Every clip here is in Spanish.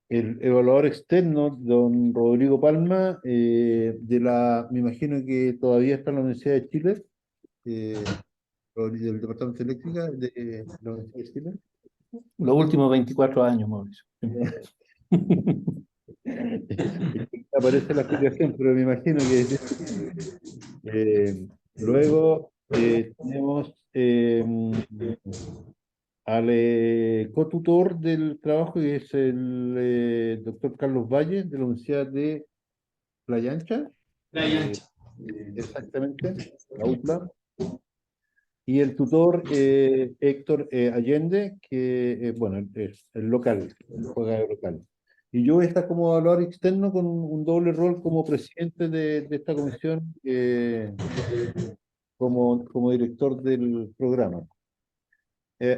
el evaluador externo, don Rodrigo Palma, me imagino que todavía está en la Universidad de Chile, del Departamento de Eléctrica de la Universidad de Chile. Los últimos 24 años, Mauricio. Aparece la afiliación, pero me imagino que luego tenemos al cotutor del trabajo, que es el doctor Carlos Valle, de la Universidad de Playa Ancha, Playa eh, Ancha. exactamente, la UPLA, y el tutor Héctor Allende, que bueno, es el local, juega de local. Y yo voy a estar como evaluador externo con un doble rol como presidente de esta comisión, como director del programa.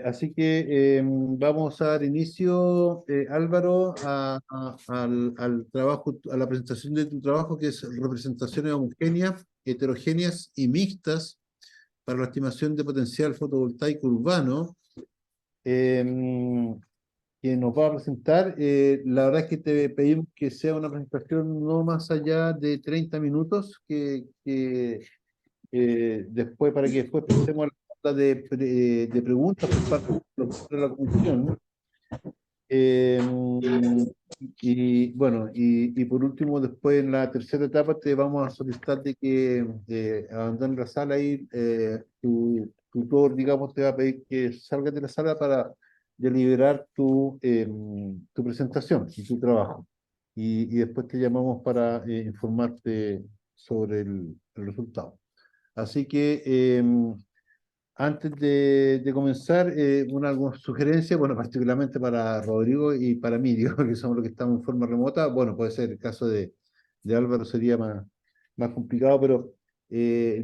Así que vamos a dar inicio, Álvaro, al trabajo, a la presentación de tu trabajo, que es representaciones homogéneas, heterogéneas y mixtas para la estimación de potencial fotovoltaico urbano, que nos va a presentar. La verdad es que te pedimos que sea una presentación no más allá de 30 minutos, después, para que después pasemos a la ronda de preguntas por parte de los miembros de la comisión. Eh, y bueno, y por último, después en la tercera etapa te vamos a solicitar de que abandones la sala y tu tutor, digamos, te va a pedir que salgas de la sala para deliberar tu presentación y tu trabajo. Y después te llamamos para informarte sobre el resultado. Así que antes de comenzar, alguna sugerencia, bueno, particularmente para Rodrigo y para mí, digo, que somos los que estamos en forma remota. Bueno, puede ser el caso de Álvaro, sería más complicado, pero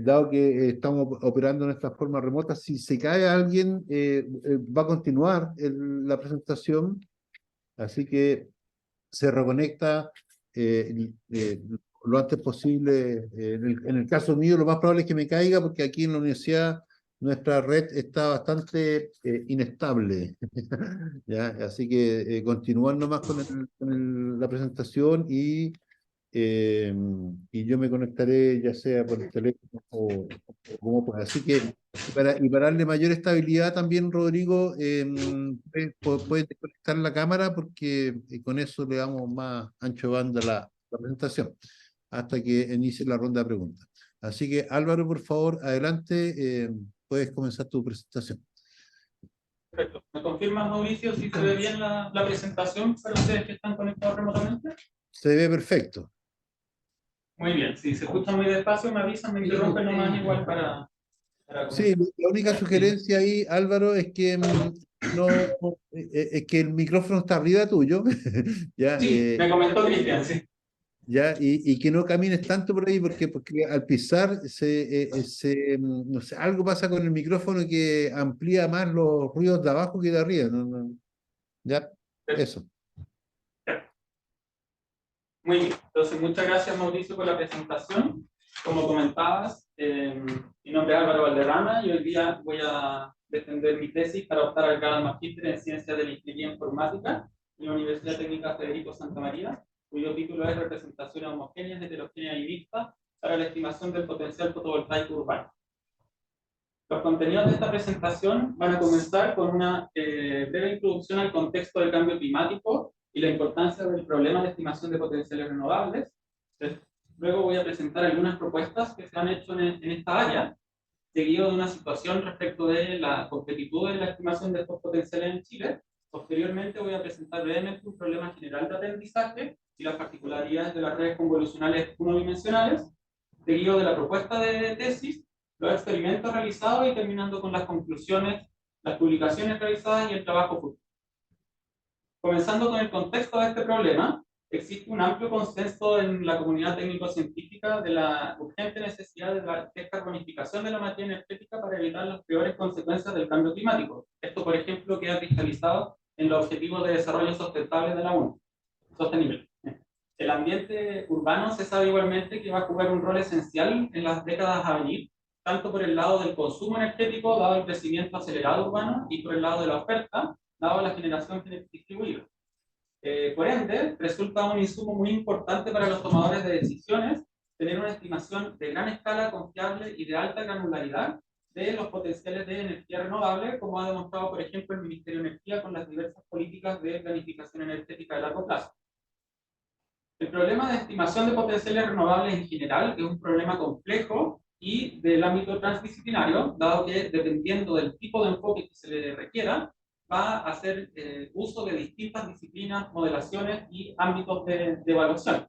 dado que estamos operando en esta forma remota, si se cae alguien, va a continuar la presentación, así que se reconecta lo antes posible. En el caso mío, lo más probable es que me caiga porque aquí en la universidad nuestra red está bastante inestable. ¿Ya? Así que continúan nomás con la presentación y yo me conectaré ya sea por el teléfono o como pueda. Así que, y para darle mayor estabilidad también, Rodrigo, puedes desconectar la cámara porque con eso le damos más ancho de banda a la presentación hasta que inicie la ronda de preguntas. Así que, Álvaro, por favor, adelante, puedes comenzar tu presentación. Perfecto. ¿Me confirmas, Mauricio, si se ve bien la presentación para ustedes que están conectados remotamente? Se ve perfecto. Muy bien. Si se escucha muy despacio, me avisan, me interrumpen nomás igual para Sí, comenzar. la única sugerencia ahí, Álvaro, es que no, es que el micrófono está arriba tuyo, ya, Sí, me comentó Cristian, sí. ya, y que no camines tanto por ahí, porque al pisar no sé, algo pasa con el micrófono que amplía más los ruidos de abajo que de arriba, ya, eso. Muy bien. Entonces, muchas gracias, Mauricio, por la presentación. Como comentabas, mi nombre es Álvaro Valderrama y hoy día voy a defender mi tesis para optar al grado de magíster en Ciencias de la Ingeniería Informática en la Universidad Técnica Federico Santa María, cuyo título es Representaciones homogéneas, heterogéneas y mixtas para la estimación del potencial fotovoltaico urbano. Los contenidos de esta presentación van a comenzar con una breve introducción al contexto del cambio climático y la importancia del problema de estimación de potenciales renovables. Luego voy a presentar algunas propuestas que se han hecho en esta área, seguido de una situación respecto de la completitud de la estimación de estos potenciales en Chile. Posteriormente voy a presentar brevemente un problema general de aprendizaje y las particularidades de las redes convolucionales unidimensionales, seguido de la propuesta de tesis, los experimentos realizados y terminando con las conclusiones, las publicaciones realizadas y el trabajo futuro. Comenzando con el contexto de este problema, existe un amplio consenso en la comunidad técnico-científica de la urgente necesidad de la descarbonificación de la materia energética para evitar las peores consecuencias del cambio climático. Esto, por ejemplo, queda cristalizado en los Objetivos de Desarrollo Sustentable de la ONU. Sostenible. El ambiente urbano se sabe igualmente que va a jugar un rol esencial en las décadas a venir, tanto por el lado del consumo energético, dado el crecimiento acelerado urbano, y por el lado de la oferta, dado la generación distribuida. Por ende, resulta un insumo muy importante para los tomadores de decisiones tener una estimación de gran escala, confiable y de alta granularidad de los potenciales de energía renovable, como ha demostrado, por ejemplo, el Ministerio de Energía con las diversas políticas de planificación energética de largo plazo. El problema de estimación de potenciales renovables en general es un problema complejo y del ámbito transdisciplinario, dado que dependiendo del tipo de enfoque que se le requiera, va a hacer uso de distintas disciplinas, modelaciones y ámbitos de evaluación.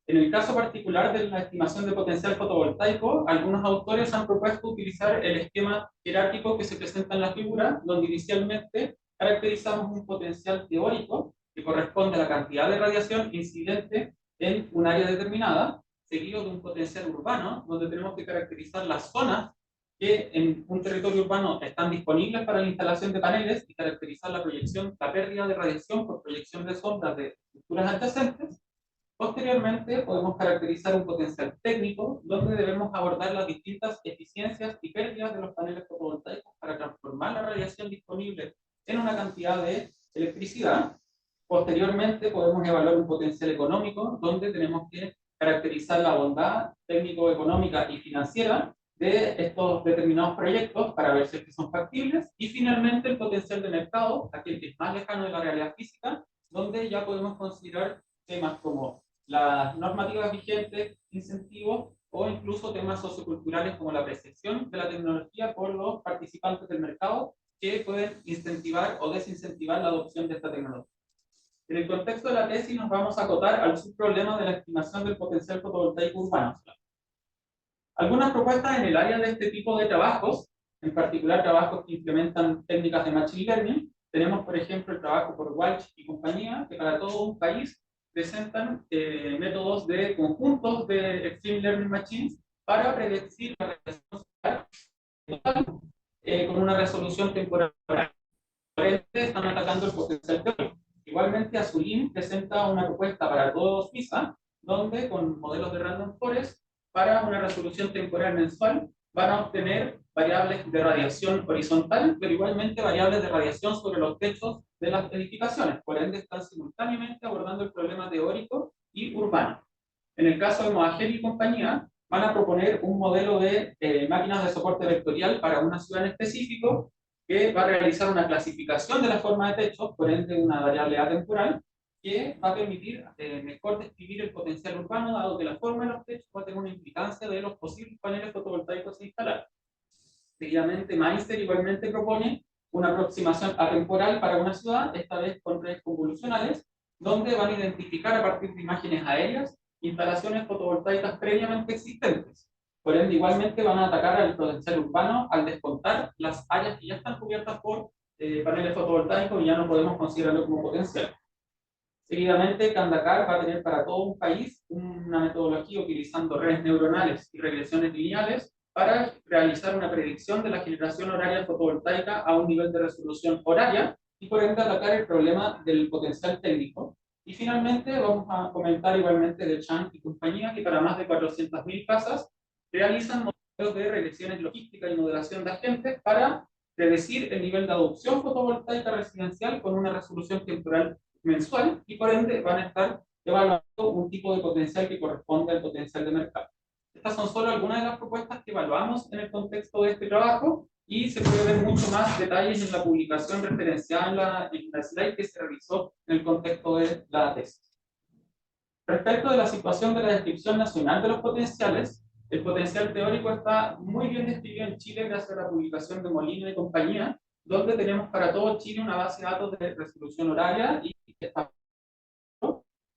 En el caso particular de la estimación de potencial fotovoltaico, algunos autores han propuesto utilizar el esquema jerárquico que se presenta en la figura, donde inicialmente caracterizamos un potencial teórico que corresponde a la cantidad de radiación incidente en un área determinada, seguido de un potencial urbano, donde tenemos que caracterizar las zonas que en un territorio urbano están disponibles para la instalación de paneles y caracterizar la proyección, la pérdida de radiación por proyección de sombras de estructuras adyacentes. Posteriormente, podemos caracterizar un potencial técnico, donde debemos abordar las distintas eficiencias y pérdidas de los paneles fotovoltaicos para transformar la radiación disponible en una cantidad de electricidad. Posteriormente, podemos evaluar un potencial económico, donde tenemos que caracterizar la bondad técnico-económica y financiera de estos determinados proyectos para ver si es que son factibles. Y finalmente, el potencial de mercado, aquel que es más lejano de la realidad física, donde ya podemos considerar temas como las normativas vigentes, incentivos o incluso temas socioculturales como la percepción de la tecnología por los participantes del mercado que pueden incentivar o desincentivar la adopción de esta tecnología. En el contexto de la tesis nos vamos a acotar al subproblema de la estimación del potencial fotovoltaico urbano. Algunas propuestas en el área de este tipo de trabajos, en particular trabajos que implementan técnicas de Machine Learning, tenemos por ejemplo el trabajo por Walsh y compañía, que para todo un país presentan métodos de conjuntos de Extreme Learning Machines para predecir la radiación solar con una resolución temporal. Están atacando el potencial teórico. Igualmente, Azulín presenta una propuesta para todo Suiza, donde con modelos de Random Forest, para una resolución temporal mensual, van a obtener variables de radiación horizontal, pero igualmente variables de radiación sobre los techos de las edificaciones. Por ende, están simultáneamente abordando el problema teórico y urbano. En el caso de Moagel y compañía, van a proponer un modelo de máquinas de soporte vectorial para una ciudad en específico, que va a realizar una clasificación de la forma de techos, por ende una variable atemporal, que va a permitir mejor describir el potencial urbano, dado que la forma de los techos va a tener una implicancia de los posibles paneles fotovoltaicos a instalar. Seguidamente, Meister igualmente propone una aproximación atemporal para una ciudad, esta vez con redes convolucionales, donde van a identificar a partir de imágenes aéreas instalaciones fotovoltaicas previamente existentes. Por ende, igualmente van a atacar al potencial urbano al descontar las áreas que ya están cubiertas por paneles fotovoltaicos y ya no podemos considerarlo como potencial. Seguidamente, Kandakar va a tener para todo un país una metodología utilizando redes neuronales y regresiones lineales para realizar una predicción de la generación horaria fotovoltaica a un nivel de resolución horaria y por ende atacar el problema del potencial técnico. Y finalmente vamos a comentar igualmente de Chang y compañía, que para más de 400.000 casas realizan modelos de regresiones logísticas y modelación de agentes para predecir el nivel de adopción fotovoltaica residencial con una resolución temporal mensual y por ende van a estar evaluando un tipo de potencial que corresponde al potencial de mercado. Estas son solo algunas de las propuestas que evaluamos en el contexto de este trabajo y se puede ver mucho más detalles en la publicación referenciada en la slide que se realizó en el contexto de la tesis. Respecto de la situación de la descripción nacional de los potenciales, el potencial teórico está muy bien descrito en Chile gracias a la publicación de Molina y compañía, donde tenemos para todo Chile una base de datos de resolución horaria y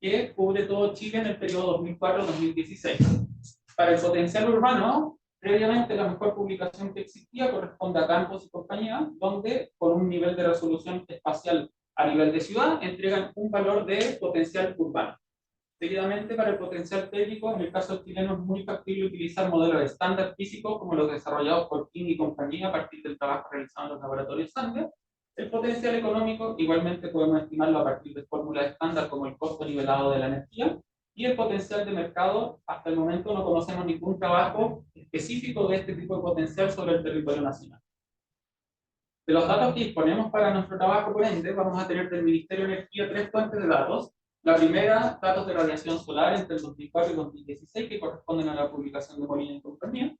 que cubre todo Chile en el periodo 2004-2016. Para el potencial urbano, previamente la mejor publicación que existía corresponde a Campos y compañía, donde con un nivel de resolución espacial a nivel de ciudad entregan un valor de potencial urbano. Seguidamente, para el potencial técnico, en el caso chileno es muy factible utilizar modelos estándar físicos como los desarrollados por King y compañía a partir del trabajo realizado en los laboratorios Sander. El potencial económico igualmente podemos estimarlo a partir de fórmulas estándar como el costo nivelado de la energía. Y el potencial de mercado, hasta el momento no conocemos ningún trabajo específico de este tipo de potencial sobre el territorio nacional. De los datos que disponemos para nuestro trabajo, por ende, vamos a tener del Ministerio de Energía 3 fuentes de datos. La primera, datos de radiación solar entre el 2004 y 2016, que corresponden a la publicación de Molina y compañía.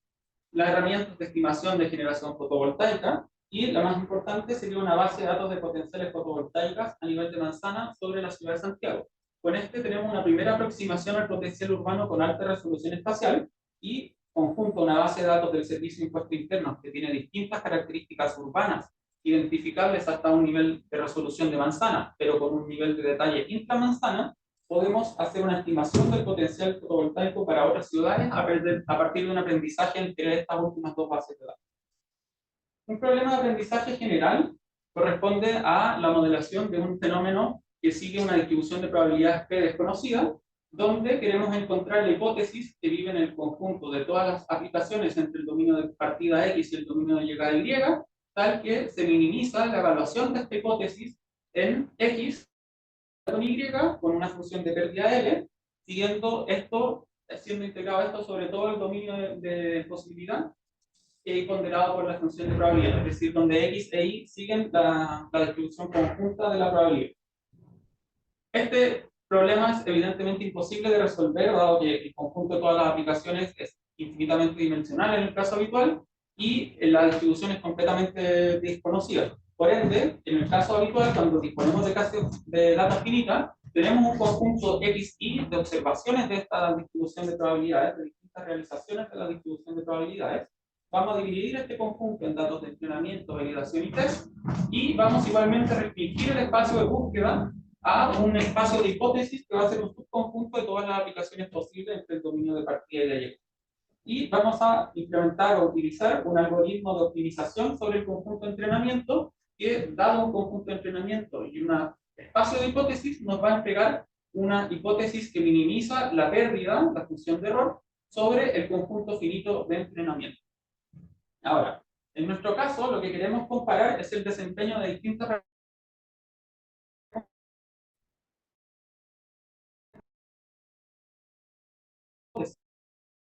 Las herramientas de estimación de generación fotovoltaica, y la más importante sería una base de datos de potenciales fotovoltaicas a nivel de manzana sobre la ciudad de Santiago. Con este tenemos una primera aproximación al potencial urbano con alta resolución espacial y conjunto una base de datos del Servicio de Impuestos Internos que tiene distintas características urbanas identificables hasta un nivel de resolución de manzana, pero con un nivel de detalle intramanzana, podemos hacer una estimación del potencial fotovoltaico para otras ciudades a partir de un aprendizaje entre estas últimas dos bases de datos. Un problema de aprendizaje general corresponde a la modelación de un fenómeno que sigue una distribución de probabilidades P desconocida, donde queremos encontrar la hipótesis que vive en el conjunto de todas las aplicaciones entre el dominio de partida X y el dominio de llegada Y, tal que se minimiza la evaluación de esta hipótesis en X con Y con una función de pérdida L, siendo integrado esto sobre todo el dominio de posibilidad ponderado por la función de probabilidad, es decir, donde X e Y siguen la distribución conjunta de la probabilidad. Este problema es evidentemente imposible de resolver, dado que el conjunto de todas las aplicaciones es infinitamente dimensional en el caso habitual, y la distribución es completamente desconocida. Por ende, en el caso habitual, cuando disponemos de data finita, tenemos un conjunto XY de observaciones de esta distribución de probabilidades, de distintas realizaciones de la distribución de probabilidades. Vamos a dividir este conjunto en datos de entrenamiento, validación y test, y vamos igualmente a restringir el espacio de búsqueda a un espacio de hipótesis que va a ser un subconjunto de todas las aplicaciones posibles entre el dominio de partida y de llegada. Y vamos a implementar o utilizar un algoritmo de optimización sobre el conjunto de entrenamiento que, dado un conjunto de entrenamiento y un espacio de hipótesis, nos va a entregar una hipótesis que minimiza la pérdida, la función de error, sobre el conjunto finito de entrenamiento. Ahora, en nuestro caso, lo que queremos comparar es el desempeño de distintas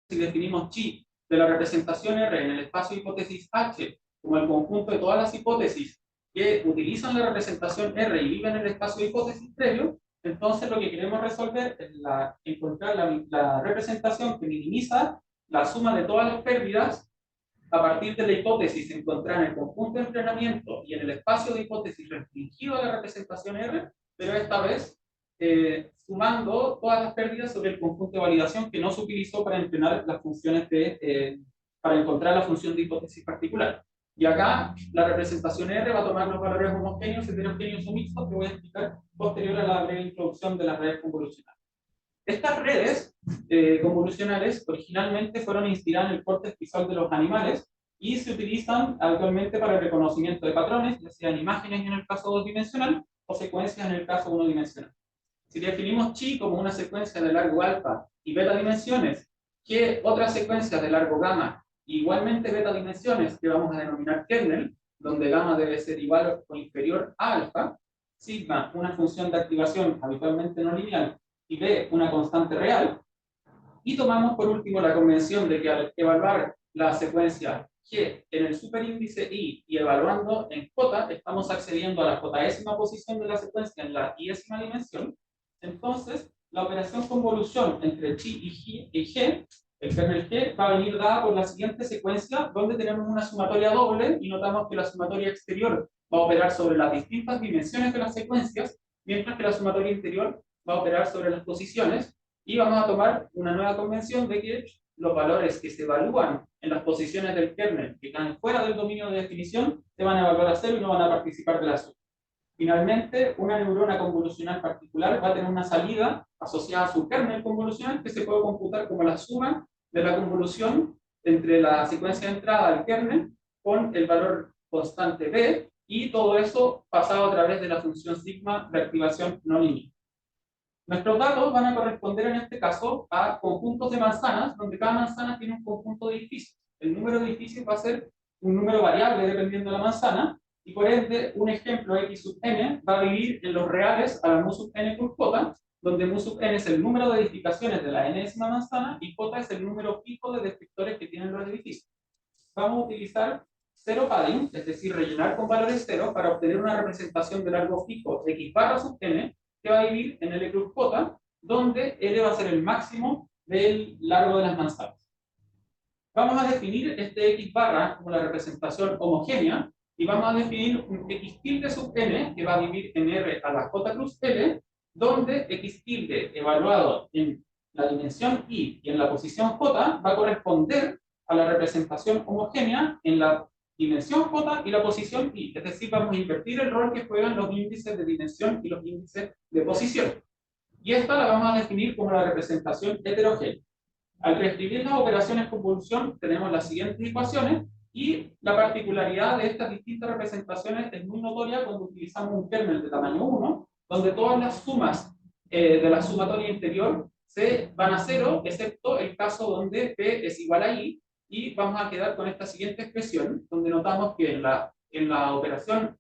si definimos chi de la representación R en el espacio hipótesis H como el conjunto de todas las hipótesis que utilizan la representación R y viven en el espacio de hipótesis previo, entonces lo que queremos resolver es encontrar la representación que minimiza la suma de todas las pérdidas a partir de la hipótesis encontrada en el conjunto de entrenamiento y en el espacio de hipótesis restringido a la representación R, pero esta vez sumando todas las pérdidas sobre el conjunto de validación que no se utilizó para entrenar las funciones para encontrar la función de hipótesis particular. Y acá la representación R va a tomar los valores homogéneos, heterogéneos o mixtos que voy a explicar posterior a la breve introducción de las redes convolucionales. Estas redes convolucionales originalmente fueron inspiradas en el córtex visual de los animales y se utilizan actualmente para el reconocimiento de patrones, ya sean imágenes en el caso dos-dimensional o secuencias en el caso uno-dimensional. Si definimos chi como una secuencia de largo alfa y beta dimensiones, que otras secuencias de largo gamma igualmente beta dimensiones que vamos a denominar kernel, donde gamma debe ser igual o inferior a alfa, sigma una función de activación habitualmente no lineal y b una constante real, y tomamos por último la convención de que al evaluar la secuencia G en el superíndice I y evaluando en J, estamos accediendo a la J-ésima posición de la secuencia en la I-ésima dimensión. Entonces, la operación convolución entre chi y G, el kernel G, va a venir dada por la siguiente secuencia, donde tenemos una sumatoria doble y notamos que la sumatoria exterior va a operar sobre las distintas dimensiones de las secuencias, mientras que la sumatoria interior va a operar sobre las posiciones, y vamos a tomar una nueva convención de que los valores que se evalúan en las posiciones del kernel que caen fuera del dominio de definición se van a evaluar a cero y no van a participar de la suma. Finalmente, una neurona convolucional particular va a tener una salida asociada a su kernel convolucional que se puede computar como la suma de la convolución entre la secuencia de entrada del kernel con el valor constante b, y todo eso pasado a través de la función sigma de activación no lineal. Nuestros datos van a corresponder en este caso a conjuntos de manzanas, donde cada manzana tiene un conjunto de edificios. El número de edificios va a ser un número variable dependiendo de la manzana, y por ende un ejemplo x sub n va a vivir en los reales a la mu sub n por j, donde mu sub n es el número de edificaciones de la n-ésima manzana y j es el número fijo de descriptores que tienen los edificios. Vamos a utilizar zero padding, es decir, rellenar con valores cero para obtener una representación de largo fijo x barra sub n, que va a dividir en L cruz J, donde L va a ser el máximo del largo de las manzanas. Vamos a definir este x barra como la representación homogénea, y vamos a definir un x tilde sub n, que va a dividir en R a la J cruz L, donde x tilde evaluado en la dimensión y en la posición J va a corresponder a la representación homogénea en la dimensión J y la posición I. Es decir, vamos a invertir el rol que juegan los índices de dimensión y los índices de posición. Y esta la vamos a definir como la representación heterogénea. Al reescribir las operaciones con convolución tenemos las siguientes ecuaciones, y la particularidad de estas distintas representaciones es muy notoria cuando utilizamos un kernel de tamaño 1, donde todas las sumas de la sumatoria interior se van a cero, excepto el caso donde P es igual a I, y vamos a quedar con esta siguiente expresión, donde notamos que en la operación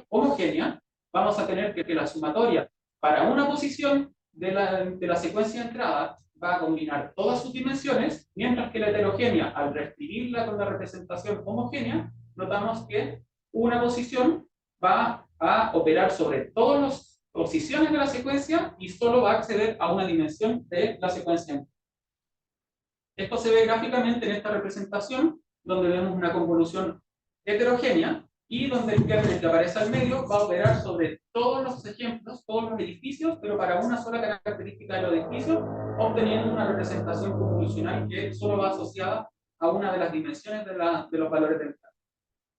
homogénea vamos a tener que la sumatoria para una posición de la secuencia de entrada va a combinar todas sus dimensiones, mientras que la heterogénea, al reescribirla con la representación homogénea, notamos que una posición va a operar sobre todas las posiciones de la secuencia y solo va a acceder a una dimensión de la secuencia. Esto se ve gráficamente en esta representación, donde vemos una convolución heterogénea y donde el kernel que aparece al medio va a operar sobre todos los ejemplos, todos los edificios, pero para una sola característica de los edificios, obteniendo una representación convolucional que solo va asociada a una de las dimensiones de los valores de entrada.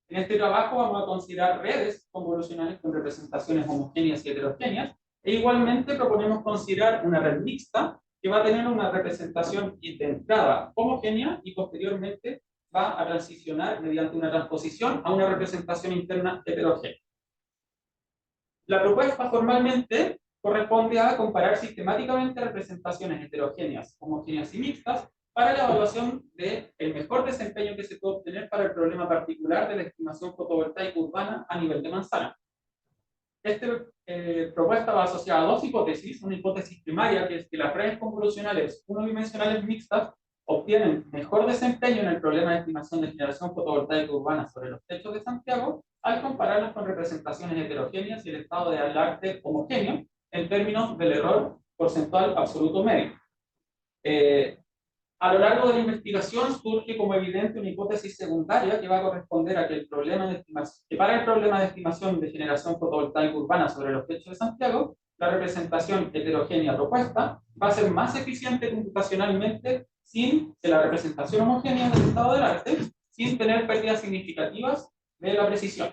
En este trabajo vamos a considerar redes convolucionales con representaciones homogéneas y heterogéneas, e igualmente proponemos considerar una red mixta que va a tener una representación de entrada homogénea y posteriormente va a transicionar mediante una transposición a una representación interna heterogénea. La propuesta formalmente corresponde a comparar sistemáticamente representaciones heterogéneas, homogéneas y mixtas para la evaluación del mejor desempeño que se puede obtener para el problema particular de la estimación fotovoltaica urbana a nivel de manzana. Esta propuesta va asociada a dos hipótesis. Una hipótesis primaria, que es que las redes convolucionales unidimensionales mixtas obtienen mejor desempeño en el problema de estimación de generación fotovoltaica urbana sobre los techos de Santiago al compararlas con representaciones heterogéneas y el estado de arte homogéneo en términos del error porcentual absoluto medio. A lo largo de la investigación surge como evidente una hipótesis secundaria que va a corresponder a que, para el problema de estimación de generación fotovoltaica urbana sobre los techos de Santiago, la representación heterogénea propuesta va a ser más eficiente computacionalmente sin que la representación homogénea del estado del arte, sin tener pérdidas significativas de la precisión.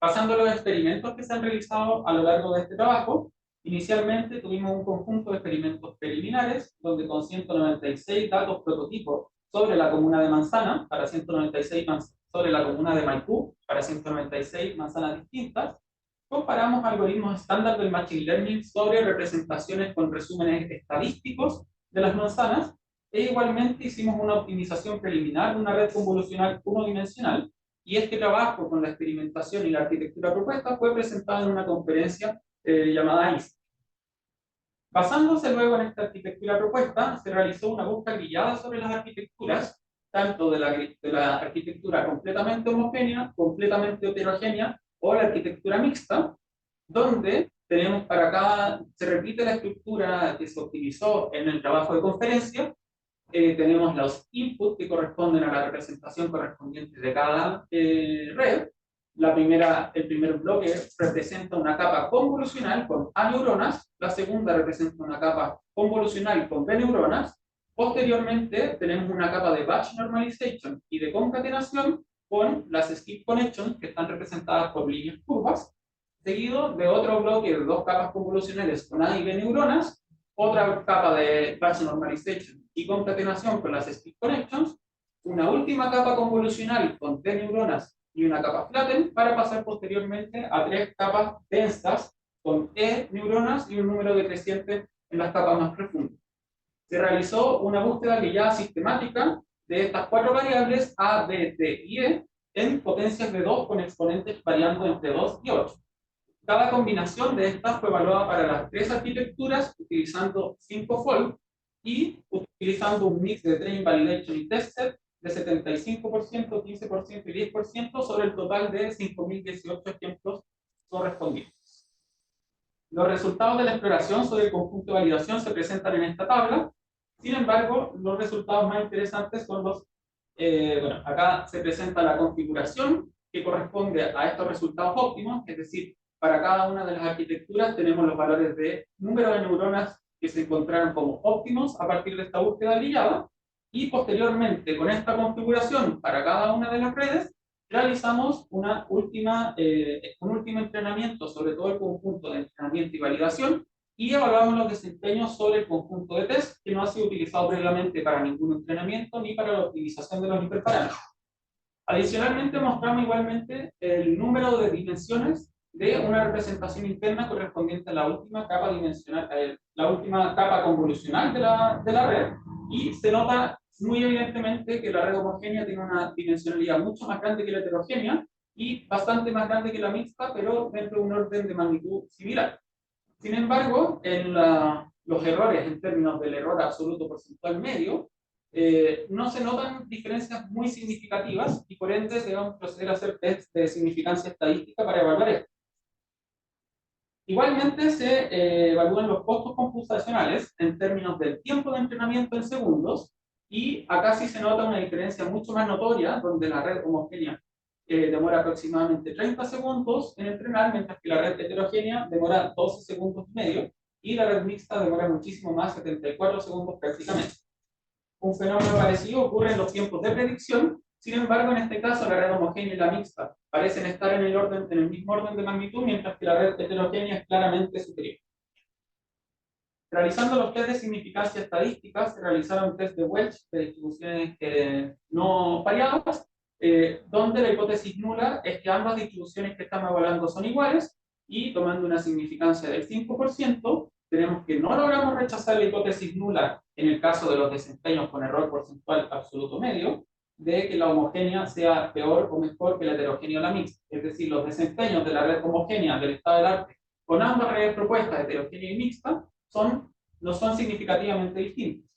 Pasando a los experimentos que se han realizado a lo largo de este trabajo, inicialmente tuvimos un conjunto de experimentos preliminares, donde con 196 datos prototipos sobre la comuna de Manzana, para 196 sobre la comuna de Maipú, para 196 manzanas distintas, comparamos algoritmos estándar del Machine Learning sobre representaciones con resúmenes estadísticos de las manzanas, e igualmente hicimos una optimización preliminar de una red convolucional unidimensional, y este trabajo con la experimentación y la arquitectura propuesta fue presentado en una conferencia llamada ISE. Basándose luego en esta arquitectura propuesta, se realizó una búsqueda guiada sobre las arquitecturas, tanto de la arquitectura completamente homogénea, completamente heterogénea, o la arquitectura mixta, donde tenemos se repite la estructura que se optimizó en el trabajo de conferencia. Tenemos los inputs que corresponden a la representación correspondiente de cada red. El primer bloque representa una capa convolucional con A neuronas, la segunda representa una capa convolucional con B neuronas, posteriormente tenemos una capa de batch normalization y de concatenación con las skip connections que están representadas por líneas curvas, seguido de otro bloque de dos capas convolucionales con A y B neuronas, otra capa de batch normalization y concatenación con las skip connections, una última capa convolucional con T neuronas y una capa flatten, para pasar posteriormente a tres capas densas con E neuronas y un número decreciente en las capas más profundas. Se realizó una búsqueda guiada sistemática de estas cuatro variables A, B, T y E en potencias de 2 con exponentes variando entre 2 y 8. Cada combinación de estas fue evaluada para las tres arquitecturas utilizando 5-fold y utilizando un mix de Train Validation y Test Set de 75%, 15% y 10% sobre el total de 5.018 ejemplos correspondientes. Los resultados de la exploración sobre el conjunto de validación se presentan en esta tabla. Sin embargo, los resultados más interesantes son los, bueno, acá se presenta la configuración que corresponde a estos resultados óptimos, es decir, para cada una de las arquitecturas tenemos los valores de número de neuronas que se encontraron como óptimos a partir de esta búsqueda brillada, y posteriormente con esta configuración para cada una de las redes realizamos un último entrenamiento sobre todo el conjunto de entrenamiento y validación, y evaluamos los desempeños sobre el conjunto de test que no ha sido utilizado previamente para ningún entrenamiento ni para la optimización de los hiperparámetros. Adicionalmente mostramos igualmente el número de dimensiones de una representación interna correspondiente a la última capa dimensional, la última capa convolucional de la red, y se nota muy evidentemente que la red homogénea tiene una dimensionalidad mucho más grande que la heterogénea y bastante más grande que la mixta, pero dentro de un orden de magnitud similar. Sin embargo, los errores en términos del error absoluto porcentual medio, no se notan diferencias muy significativas y por ende debemos proceder a hacer tests de significancia estadística para evaluar esto. Igualmente se evalúan los costos computacionales en términos del tiempo de entrenamiento en segundos, y acá sí se nota una diferencia mucho más notoria, donde la red homogénea demora aproximadamente 30 segundos en entrenar, mientras que la red heterogénea demora 12 segundos y medio, y la red mixta demora muchísimo más, 74 segundos prácticamente. Un fenómeno parecido ocurre en los tiempos de predicción. Sin embargo, en este caso, la red homogénea y la mixta parecen estar en el mismo orden de magnitud, mientras que la red heterogénea es claramente superior. Realizando los test de significancia estadística, se realizaron test de Welch de distribuciones no variadas, donde la hipótesis nula es que ambas distribuciones que estamos evaluando son iguales, y tomando una significancia del 5%, tenemos que no logramos rechazar la hipótesis nula en el caso de los desempeños con error porcentual absoluto medio, de que la homogénea sea peor o mejor que la heterogénea o la mixta. Es decir, los desempeños de la red homogénea del estado del arte con ambas redes propuestas, heterogénea y mixta, no son significativamente distintos.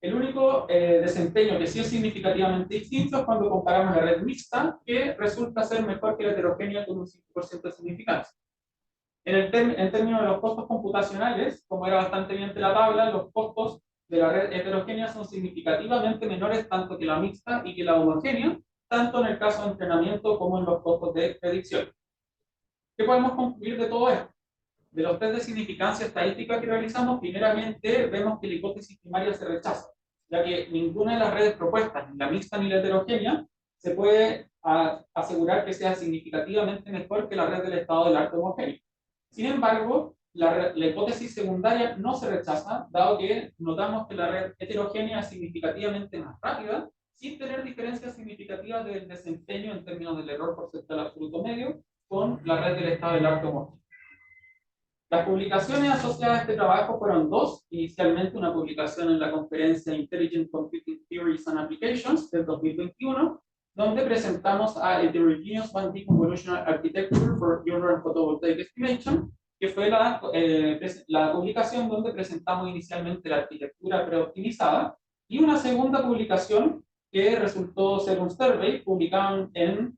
El único desempeño que sí es significativamente distinto es cuando comparamos la red mixta, que resulta ser mejor que la heterogénea con un 5% de significancia. En términos de los costos computacionales, como era bastante evidente la tabla, los costos de la red heterogénea son significativamente menores tanto que la mixta y que la homogénea, tanto en el caso de entrenamiento como en los costos de predicción. ¿Qué podemos concluir de todo esto? De los test de significancia estadística que realizamos, primeramente vemos que la hipótesis primaria se rechaza, ya que ninguna de las redes propuestas, ni la mixta ni la heterogénea, se puede asegurar que sea significativamente mejor que la red del estado del arte homogéneo. Sin embargo, la hipótesis secundaria no se rechaza, dado que notamos que la red heterogénea es significativamente más rápida, sin tener diferencias significativas del desempeño en términos del error porcentual absoluto medio con la red del estado del arte homogéneo. Las publicaciones asociadas a este trabajo fueron dos. Inicialmente una publicación en la conferencia Intelligent Computing Theories and Applications del 2021, donde presentamos a Heterogeneous One-D Convolutional Architecture for Urban Photovoltaic Estimation, que fue la publicación donde presentamos inicialmente la arquitectura preoptimizada, y una segunda publicación que resultó ser un survey, publicado en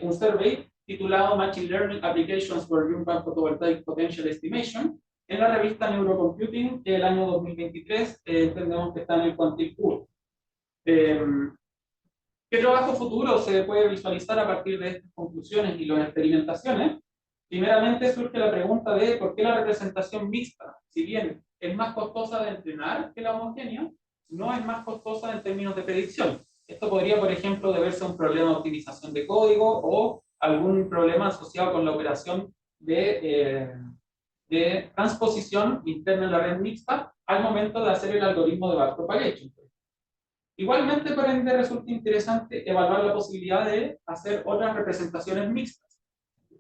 un survey titulado Machine Learning Applications for Urban Photovoltaic Potential Estimation, en la revista Neurocomputing del año 2023, entendemos que está en el Quantic Pool. ¿Qué trabajo futuro se puede visualizar a partir de estas conclusiones y las experimentaciones? Primeramente surge la pregunta de por qué la representación mixta, si bien es más costosa de entrenar que la homogénea, no es más costosa en términos de predicción. Esto podría, por ejemplo, deberse a un problema de optimización de código o algún problema asociado con la operación de transposición interna en la red mixta al momento de hacer el algoritmo de backpropagation. Igualmente, por ende, resulta interesante evaluar la posibilidad de hacer otras representaciones mixtas,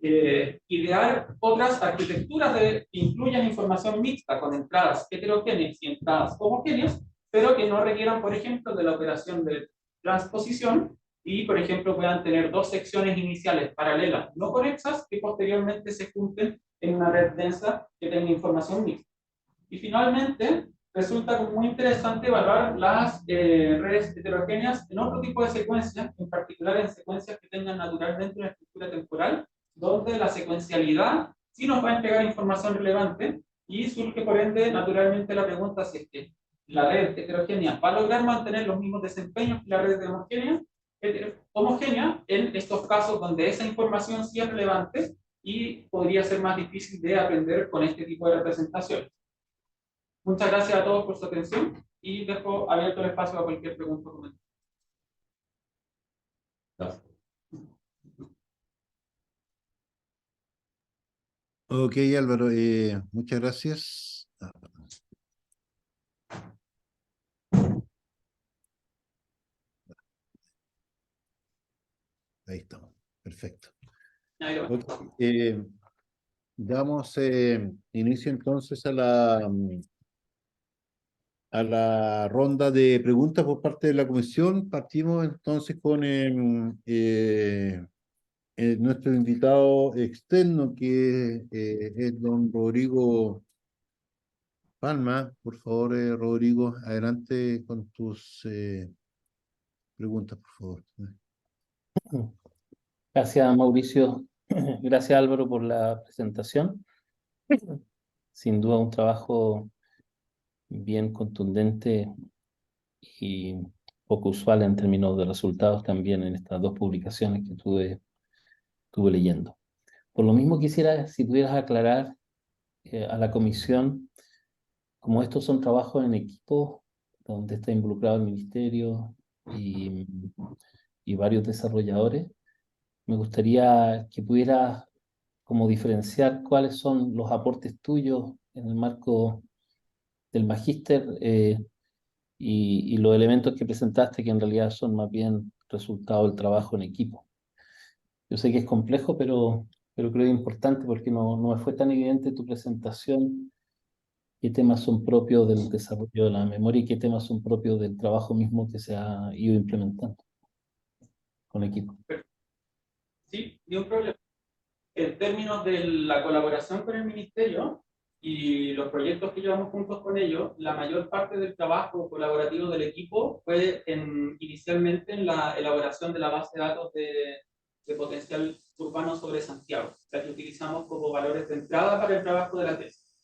idear otras arquitecturas que incluyan información mixta con entradas heterogéneas y entradas homogéneas, pero que no requieran, por ejemplo, de la operación de transposición, y, por ejemplo, puedan tener dos secciones iniciales paralelas no conexas que posteriormente se junten en una red densa que tenga información mixta. Y finalmente, resulta muy interesante evaluar las redes heterogéneas en otro tipo de secuencias, en particular en secuencias que tengan naturalmente una estructura temporal, donde la secuencialidad sí nos va a entregar información relevante, y surge por ende naturalmente la pregunta si es que la red heterogénea va a lograr mantener los mismos desempeños que la red homogénea en estos casos donde esa información sí es relevante y podría ser más difícil de aprender con este tipo de representación. Muchas gracias a todos por su atención y dejo abierto el espacio a cualquier pregunta o comentario. Ok, Álvaro, muchas gracias. Ahí estamos, perfecto. Ahí lo Ok, damos inicio entonces a la ronda de preguntas por parte de la comisión. Partimos entonces con nuestro invitado externo, que es don Rodrigo Palma. Por favor, Rodrigo, adelante con tus preguntas, por favor. Gracias, Mauricio. Gracias, Álvaro, por la presentación. Sin duda un trabajo bien contundente y poco usual en términos de resultados también en estas dos publicaciones que estuve leyendo. Por lo mismo quisiera, si pudieras aclarar a la comisión, como estos son trabajos en equipo, donde está involucrado el ministerio y, y varios desarrolladores, me gustaría que pudieras como diferenciar cuáles son los aportes tuyos en el marco del magíster y los elementos que presentaste que en realidad son más bien resultado del trabajo en equipo. Yo sé que es complejo, pero creo que es importante porque no me fue tan evidente tu presentación qué temas son propios del desarrollo de la memoria y qué temas son propios del trabajo mismo que se ha ido implementando con equipo. Sí, ni un problema. En términos de la colaboración con el ministerio y los proyectos que llevamos juntos con ellos, la mayor parte del trabajo colaborativo del equipo fue inicialmente en la elaboración de la base de datos de potencial urbano sobre Santiago, la que utilizamos como valores de entrada para el trabajo de la tesis.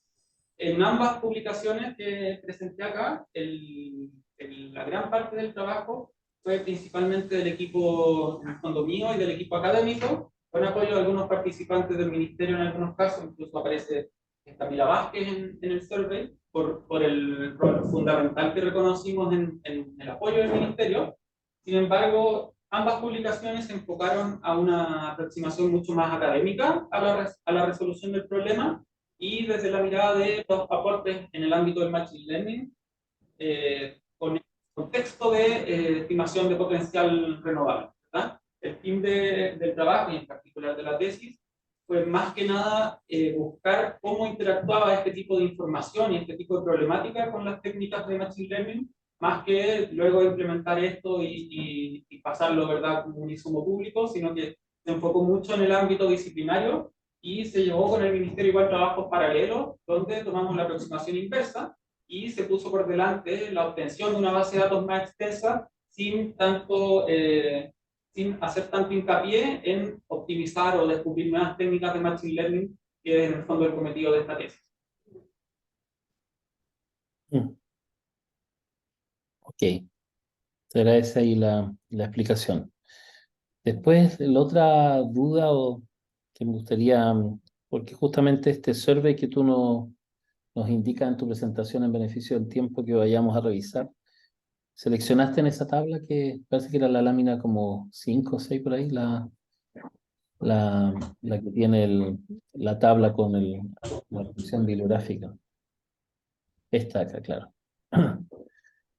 En ambas publicaciones que presenté acá, la gran parte del trabajo fue principalmente del equipo, en el fondo mío, y del equipo académico, con apoyo de algunos participantes del ministerio en algunos casos. Incluso aparece Camila Vázquez en el survey, por el rol fundamental que reconocimos en el apoyo del ministerio. Sin embargo, ambas publicaciones se enfocaron a una aproximación mucho más académica a la resolución del problema, y desde la mirada de los aportes en el ámbito del Machine Learning, con el contexto de estimación de potencial renovable, ¿verdad? El fin del trabajo, y en particular de la tesis, fue más que nada buscar cómo interactuaba este tipo de información y este tipo de problemática con las técnicas de Machine Learning, más que luego implementar esto y pasarlo, ¿verdad?, como un insumo público, sino que se enfocó mucho en el ámbito disciplinario y se llevó con el ministerio igual trabajos paralelos, donde tomamos la aproximación inversa y se puso por delante la obtención de una base de datos más extensa sin hacer tanto hincapié en optimizar o descubrir nuevas técnicas de Machine Learning, que es en el fondo el cometido de esta tesis. Ok, te agradece ahí la explicación. Después, la otra duda que me gustaría, porque justamente este survey que tú nos indicas en tu presentación en beneficio del tiempo que vayamos a revisar, seleccionaste en esa tabla que parece que era la lámina como 5 o 6 por ahí, la que tiene la tabla con la función bibliográfica. Esta acá, claro.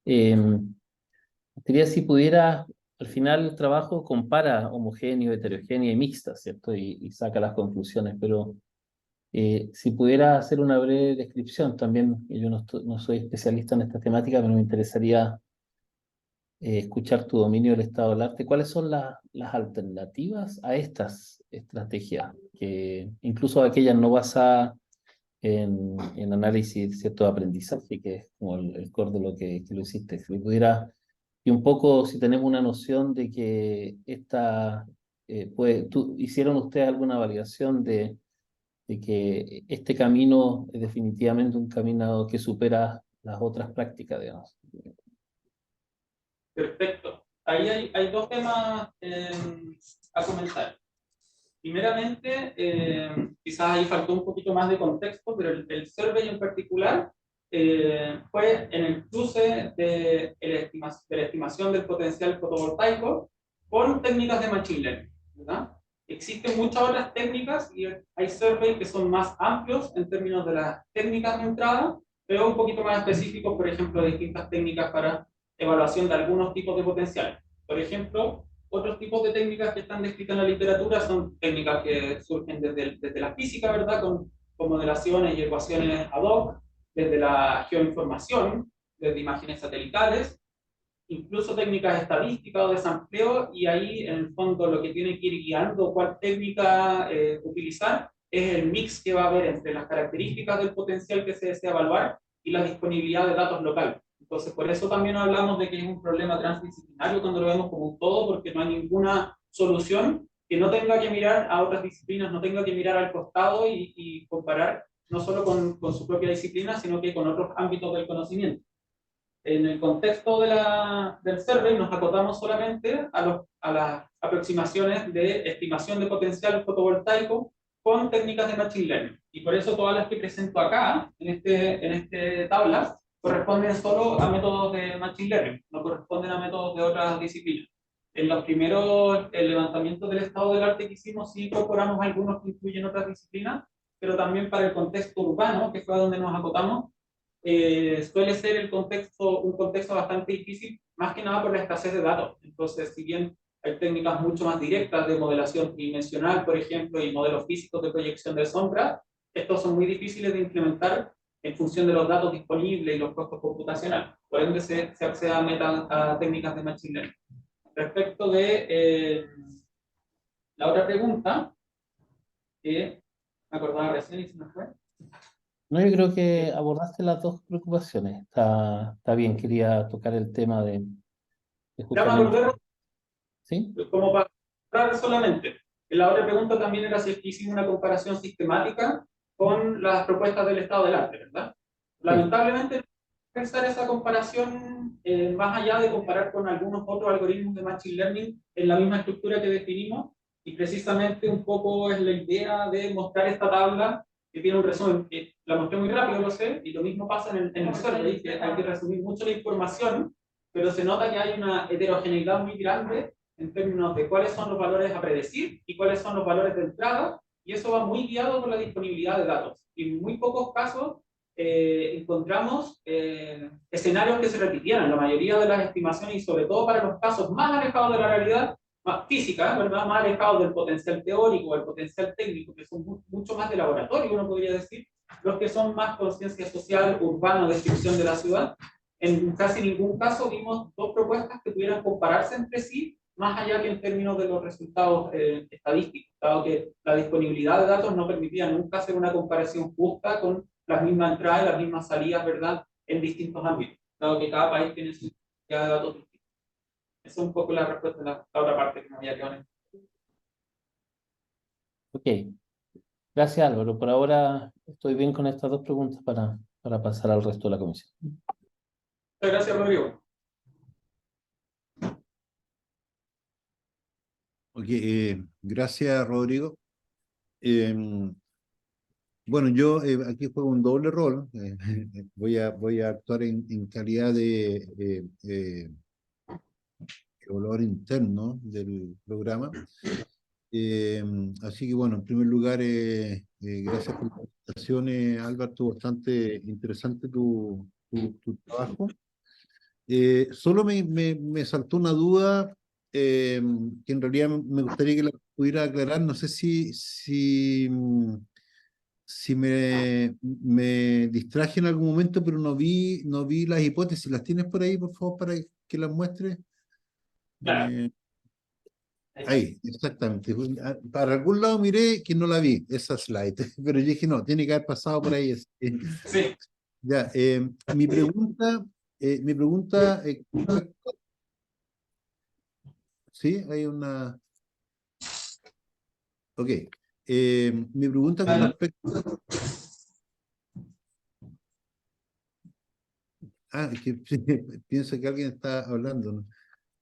Quería si pudiera, al final el trabajo compara homogéneo, heterogéneo y mixta, ¿cierto? Y saca las conclusiones, pero si pudiera hacer una breve descripción, también yo no soy especialista en esta temática, pero me interesaría escuchar tu dominio del estado del arte. ¿Cuáles son las alternativas a estas estrategias? Que incluso aquellas no basadas en análisis de cierto aprendizaje, que es como el core de lo que lo hiciste. Si pudiera, y un poco si tenemos una noción de que ¿hicieron ustedes alguna validación de que este camino es definitivamente un camino que supera las otras prácticas, digamos? Perfecto. Ahí hay dos temas a comentar. Primeramente, quizás ahí faltó un poquito más de contexto, pero el survey en particular fue en el cruce de la estimación del potencial fotovoltaico con técnicas de machine learning, ¿verdad? Existen muchas otras técnicas y hay surveys que son más amplios en términos de las técnicas de entrada, pero un poquito más específicos, por ejemplo, distintas técnicas para evaluación de algunos tipos de potencial. Por ejemplo, otros tipos de técnicas que están descritas en la literatura son técnicas que surgen desde la física, ¿verdad? Con modelaciones y ecuaciones ad hoc, desde la geoinformación, desde imágenes satelitales, incluso técnicas estadísticas o de sampleo, y ahí en el fondo lo que tiene que ir guiando cuál técnica utilizar es el mix que va a haber entre las características del potencial que se desea evaluar y la disponibilidad de datos locales. Entonces, por eso también hablamos de que es un problema transdisciplinario cuando lo vemos como un todo, porque no hay ninguna solución que no tenga que mirar a otras disciplinas, no tenga que mirar al costado y comparar no solo con su propia disciplina, sino que con otros ámbitos del conocimiento. En el contexto del survey nos acotamos solamente a las aproximaciones de estimación de potencial fotovoltaico con técnicas de machine learning. Y por eso todas las que presento acá, en este tabla, corresponden solo a métodos de machine learning, no corresponden a métodos de otras disciplinas. En los primeros levantamientos del estado del arte que hicimos, sí incorporamos algunos que incluyen otras disciplinas, pero también para el contexto urbano, que fue a donde nos acotamos, suele ser un contexto bastante difícil, más que nada por la escasez de datos. Entonces, si bien hay técnicas mucho más directas de modelación tridimensional, por ejemplo, y modelos físicos de proyección de sombra, estos son muy difíciles de implementar en función de los datos disponibles y los costos computacionales. Por ende, se accede a técnicas de machine learning. Respecto de la otra pregunta, que me acordaba recién y se me fue. No, yo creo que abordaste las dos preocupaciones. Está bien, quería tocar el tema de Ya justamente... para ¿Sí? como para hablar solamente. La otra pregunta también era si es que hicimos una comparación sistemática con las propuestas del estado del arte, ¿verdad? Lamentablemente, pensar esa comparación más allá de comparar con algunos otros algoritmos de machine learning en la misma estructura que definimos, y precisamente un poco es la idea de mostrar esta tabla que tiene un resumen, que la mostré muy rápido, lo sé, y lo mismo pasa en el survey, que hay que resumir mucho la información, pero se nota que hay una heterogeneidad muy grande en términos de cuáles son los valores a predecir y cuáles son los valores de entrada, y eso va muy guiado por la disponibilidad de datos. Y en muy pocos casos encontramos escenarios que se repitieran. La mayoría de las estimaciones, y sobre todo para los casos más alejados de la realidad más física, ¿verdad? Más alejados del potencial teórico, del potencial técnico, que son mucho más de laboratorio, uno podría decir, los que son más conciencia social, urbana, descripción de la ciudad, en casi ningún caso vimos dos propuestas que pudieran compararse entre sí, más allá que en términos de los resultados estadísticos, dado que la disponibilidad de datos no permitía nunca hacer una comparación justa con las mismas entradas y las mismas salidas, ¿verdad?, en distintos ámbitos, dado que cada país tiene su cantidad de datos distintos. Esa es un poco la respuesta de la otra parte que me había quedado. Ok. Gracias, Álvaro. Por ahora estoy bien con estas dos preguntas para pasar al resto de la comisión. Muchas gracias, Rodrigo. Ok, gracias, Rodrigo. Bueno, yo aquí juego un doble rol. Voy a actuar en calidad de evaluador interno del programa. Así que bueno, en primer lugar, gracias por la presentación, Álvaro, estuvo bastante interesante tu trabajo. Solo me saltó una duda que en realidad me gustaría que la pudiera aclarar. No sé si me distraje en algún momento, pero no vi las hipótesis. ¿Las tienes por ahí, por favor, para que las muestres? Claro. Ahí, exactamente. Para algún lado miré que no la vi, esa slide, pero yo dije, no, tiene que haber pasado por ahí. Sí. Ya, mi pregunta, sí, hay una, ok. Mi pregunta con respecto, es que pienso que alguien está hablando, ¿no?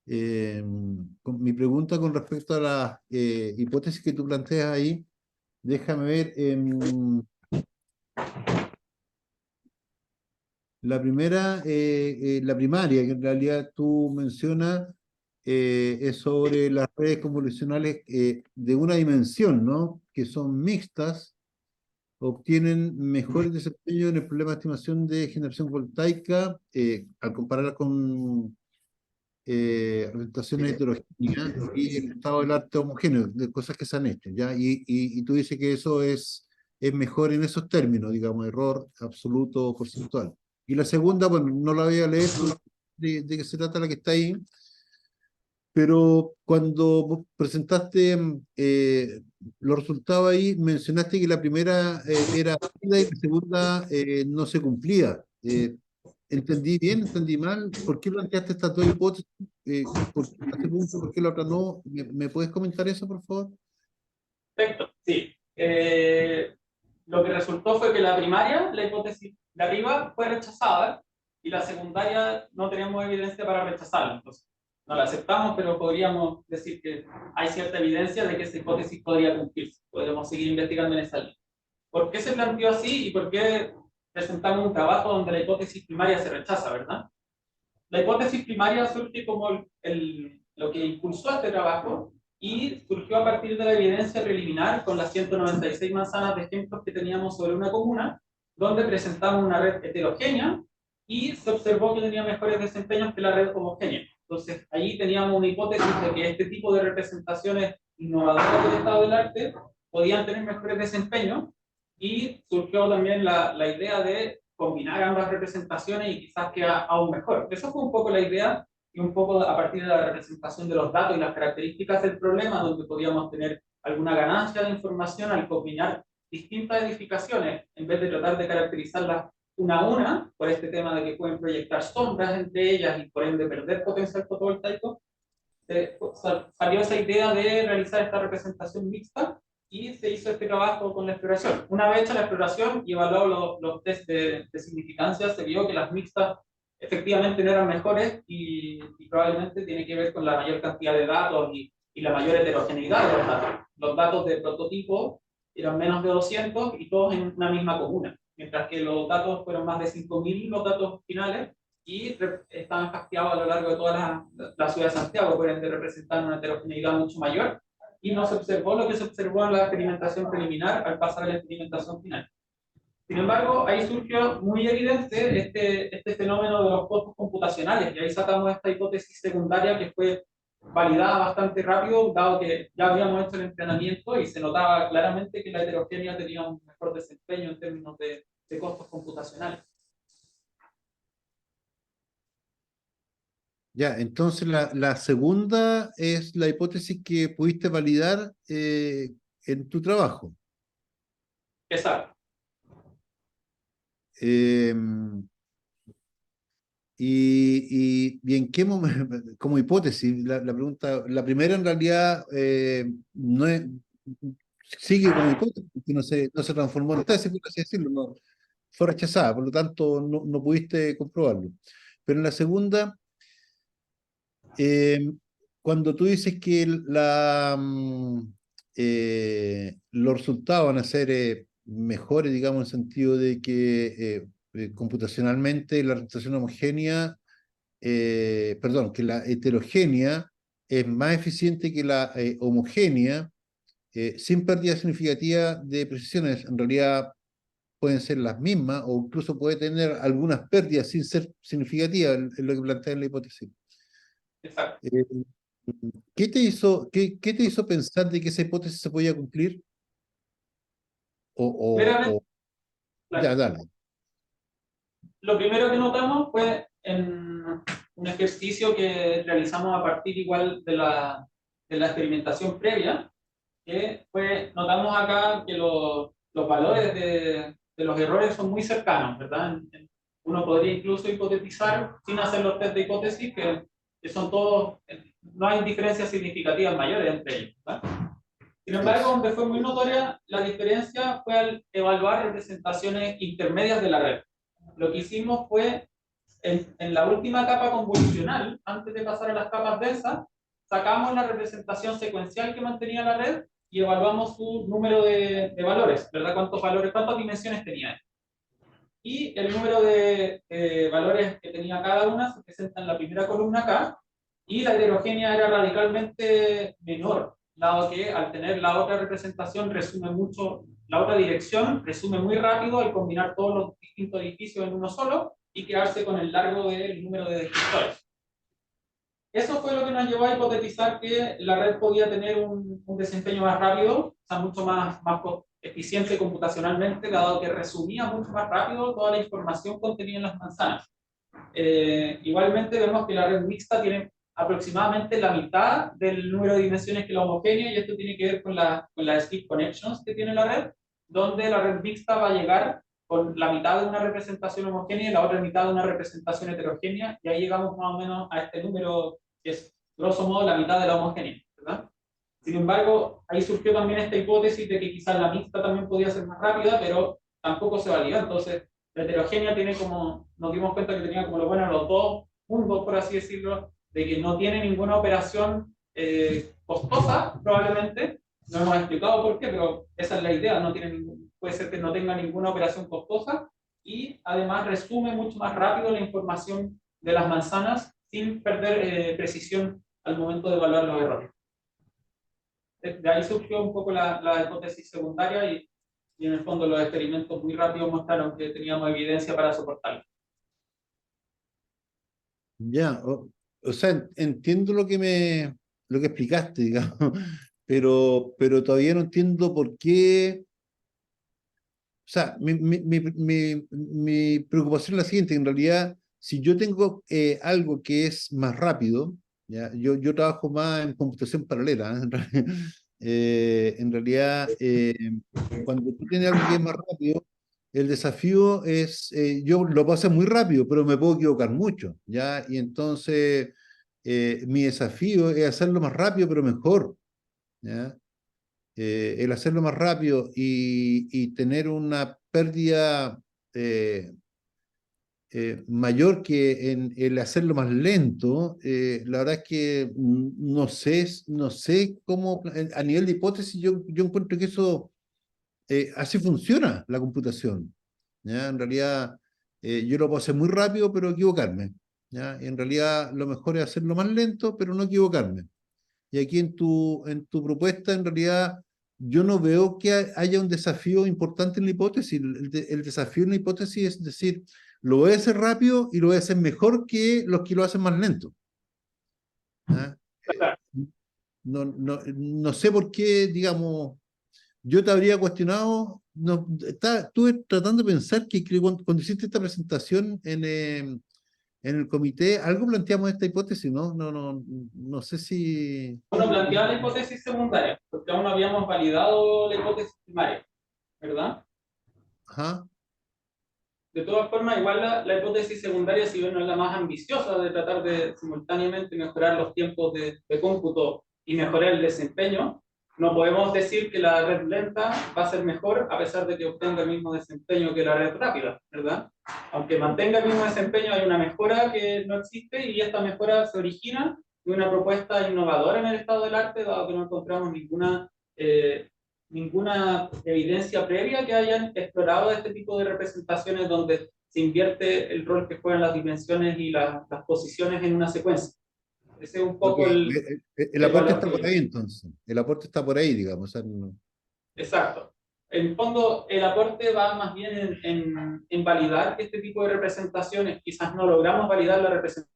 Mi pregunta con respecto a la hipótesis que tú planteas ahí, déjame ver, la primera, la primaria, que en realidad tú mencionas, es sobre las redes convolucionales de una dimensión, ¿no? Que son mixtas, obtienen mejores desempeños en el problema de estimación de generación voltaica al compararlas con representaciones heterogéneas y el estado del arte homogéneo, de cosas que se han hecho, ¿ya? Y tú dices que eso es mejor en esos términos, digamos, error absoluto o porcentual. Y la segunda, bueno, no la voy a leer de qué se trata la que está ahí, pero cuando vos presentaste los resultados ahí, mencionaste que la primera era válida y la segunda no se cumplía. ¿Entendí bien? ¿Entendí mal? ¿Por qué planteaste estas dos hipótesis? ¿Por qué este punto? ¿Por qué la otra no? ¿Me puedes comentar eso, por favor? Perfecto, sí. Lo que resultó fue que la primaria, la hipótesis de arriba, fue rechazada y la secundaria no teníamos evidencia para rechazarla. Entonces, no la aceptamos, pero podríamos decir que hay cierta evidencia de que esa hipótesis podría cumplirse. Podríamos seguir investigando en esa línea. ¿Por qué se planteó así y por qué presentamos un trabajo donde la hipótesis primaria se rechaza, verdad? La hipótesis primaria surge como lo que impulsó este trabajo y surgió a partir de la evidencia preliminar con las 196 manzanas de ejemplos que teníamos sobre una comuna, donde presentamos una red heterogénea y se observó que tenía mejores desempeños que la red homogénea. Entonces, ahí teníamos una hipótesis de que este tipo de representaciones innovadoras del estado del arte podían tener mejores desempeños y surgió también la idea de combinar ambas representaciones y quizás queda aún mejor. Eso fue un poco la idea y un poco a partir de la representación de los datos y las características del problema, donde podíamos tener alguna ganancia de información al combinar distintas edificaciones en vez de tratar de caracterizarlas una a una, por este tema de que pueden proyectar sombras entre ellas y por ende perder potencial fotovoltaico. Salió esa idea de realizar esta representación mixta y se hizo este trabajo con la exploración. Una vez hecha la exploración y evaluado los test de significancia, se vio que las mixtas efectivamente no eran mejores y probablemente tiene que ver con la mayor cantidad de datos y la mayor heterogeneidad de los datos. Los datos de prototipo eran menos de 200 y todos en una misma comuna, mientras que los datos fueron más de 5.000 los datos finales y estaban casteados a lo largo de toda la ciudad de Santiago, por ende representan una heterogeneidad mucho mayor y no se observó lo que se observó en la experimentación preliminar al pasar a la experimentación final. Sin embargo, ahí surgió muy evidente este fenómeno de los costos computacionales y ahí sacamos esta hipótesis secundaria que fue validada bastante rápido, dado que ya habíamos hecho el entrenamiento y se notaba claramente que la heterogénea tenía un mejor desempeño en términos de costos computacionales. Ya, entonces la segunda es la hipótesis que pudiste validar en tu trabajo. Exacto. Eh, y en qué momento, como hipótesis, la pregunta, la primera en realidad no es, sigue como hipótesis, porque no se transformó en tesis, por así decirlo, no, fue rechazada, por lo tanto no pudiste comprobarlo. Pero en la segunda, eh, cuando tú dices que los resultados van a ser mejores, digamos, en el sentido de que computacionalmente la representación homogénea, perdón, que la heterogénea es más eficiente que la homogénea, sin pérdida significativa de precisiones. En realidad pueden ser las mismas o incluso puede tener algunas pérdidas sin ser significativas, en lo que plantea en la hipótesis. Exacto. ¿Qué te hizo pensar de que esa hipótesis se podía cumplir? O, Primeramente, ya, claro, dale. lo primero que notamos fue en un ejercicio que realizamos a partir igual de la experimentación previa, que fue, notamos acá que los valores de los errores son muy cercanos, ¿verdad? Uno podría incluso hipotetizar, sin hacer los test de hipótesis, que son todos, no hay diferencias significativas mayores entre ellos, ¿verdad? Sin embargo, donde fue muy notoria la diferencia fue al evaluar representaciones intermedias de la red. Lo que hicimos fue, en la última capa convolucional, antes de pasar a las capas densas, sacamos la representación secuencial que mantenía la red y evaluamos su número de valores, ¿verdad? ¿Cuántos valores, cuántas dimensiones tenía? Y el número de valores que tenía cada una se presenta en la primera columna acá, y la heterogénea era radicalmente menor, dado que al tener la otra representación resume mucho, la otra dirección resume muy rápido al combinar todos los distintos edificios en uno solo y quedarse con el largo del número de descriptores. Eso fue lo que nos llevó a hipotetizar que la red podía tener un desempeño más rápido, o sea, mucho más eficiente computacionalmente, dado que resumía mucho más rápido toda la información contenida en las manzanas. Igualmente vemos que la red mixta tiene aproximadamente la mitad del número de dimensiones que la homogénea, y esto tiene que ver con las skip connections que tiene la red, donde la red mixta va a llegar con la mitad de una representación homogénea y la otra mitad de una representación heterogénea, y ahí llegamos más o menos a este número que es, grosso modo, la mitad de la homogénea, ¿verdad? Sin embargo, ahí surgió también esta hipótesis de que quizás la mixta también podía ser más rápida, pero tampoco se validó. Entonces, la heterogénea tiene como, nos dimos cuenta que tenía como lo bueno los dos mundos, por así decirlo, de que no tiene ninguna operación costosa, probablemente. No hemos explicado por qué, pero esa es la idea. No tiene puede ser que no tenga ninguna operación costosa, y además resume mucho más rápido la información de las manzanas sin perder precisión al momento de evaluar los errores. De ahí surgió un poco la hipótesis secundaria, y en el fondo los experimentos muy rápidos mostraron que teníamos evidencia para soportarlo. Ya, o sea, entiendo lo que explicaste, digamos, pero todavía no entiendo por qué. O sea, mi preocupación es la siguiente: en realidad, si yo tengo algo que es más rápido, ¿ya? Yo trabajo más en computación paralela, ¿eh? En realidad, cuando tú tienes algo que es más rápido, el desafío es, yo lo puedo hacer muy rápido, pero me puedo equivocar mucho, ¿ya? Y entonces, mi desafío es hacerlo más rápido, pero mejor, ¿ya? El hacerlo más rápido y tener una pérdida mayor que en el hacerlo más lento, la verdad es que no sé cómo, a nivel de hipótesis, yo encuentro que eso, así funciona la computación, ¿ya? En realidad, yo lo puedo hacer muy rápido, pero equivocarme, ¿ya? En realidad, lo mejor es hacerlo más lento, pero no equivocarme. Y aquí en tu propuesta, en realidad, yo no veo que haya un desafío importante en la hipótesis. El desafío en la hipótesis es decir, lo voy a hacer rápido y lo voy a hacer mejor que los que lo hacen más lento. ¿Ah? No sé por qué, digamos, yo te habría cuestionado, estuve tratando de pensar que cuando hiciste esta presentación en el comité, algo planteamos esta hipótesis, ¿no? No sé si. Bueno, planteaba la hipótesis secundaria, porque aún no habíamos validado la hipótesis primaria, ¿verdad? Ajá. De todas formas, igual la hipótesis secundaria, si bien no es la más ambiciosa, de tratar de simultáneamente mejorar los tiempos de cómputo y mejorar el desempeño, no podemos decir que la red lenta va a ser mejor a pesar de que obtenga el mismo desempeño que la red rápida, ¿verdad? Aunque mantenga el mismo desempeño, hay una mejora que no existe, y esta mejora se origina de una propuesta innovadora en el estado del arte, dado que no encontramos ninguna evidencia previa que hayan explorado este tipo de representaciones donde se invierte el rol que juegan las dimensiones y las posiciones en una secuencia. Ese es un poco el aporte está por ahí, entonces. El aporte está por ahí, digamos. O sea, Exacto. En el fondo, el aporte va más bien en validar este tipo de representaciones. Quizás no logramos validar la representación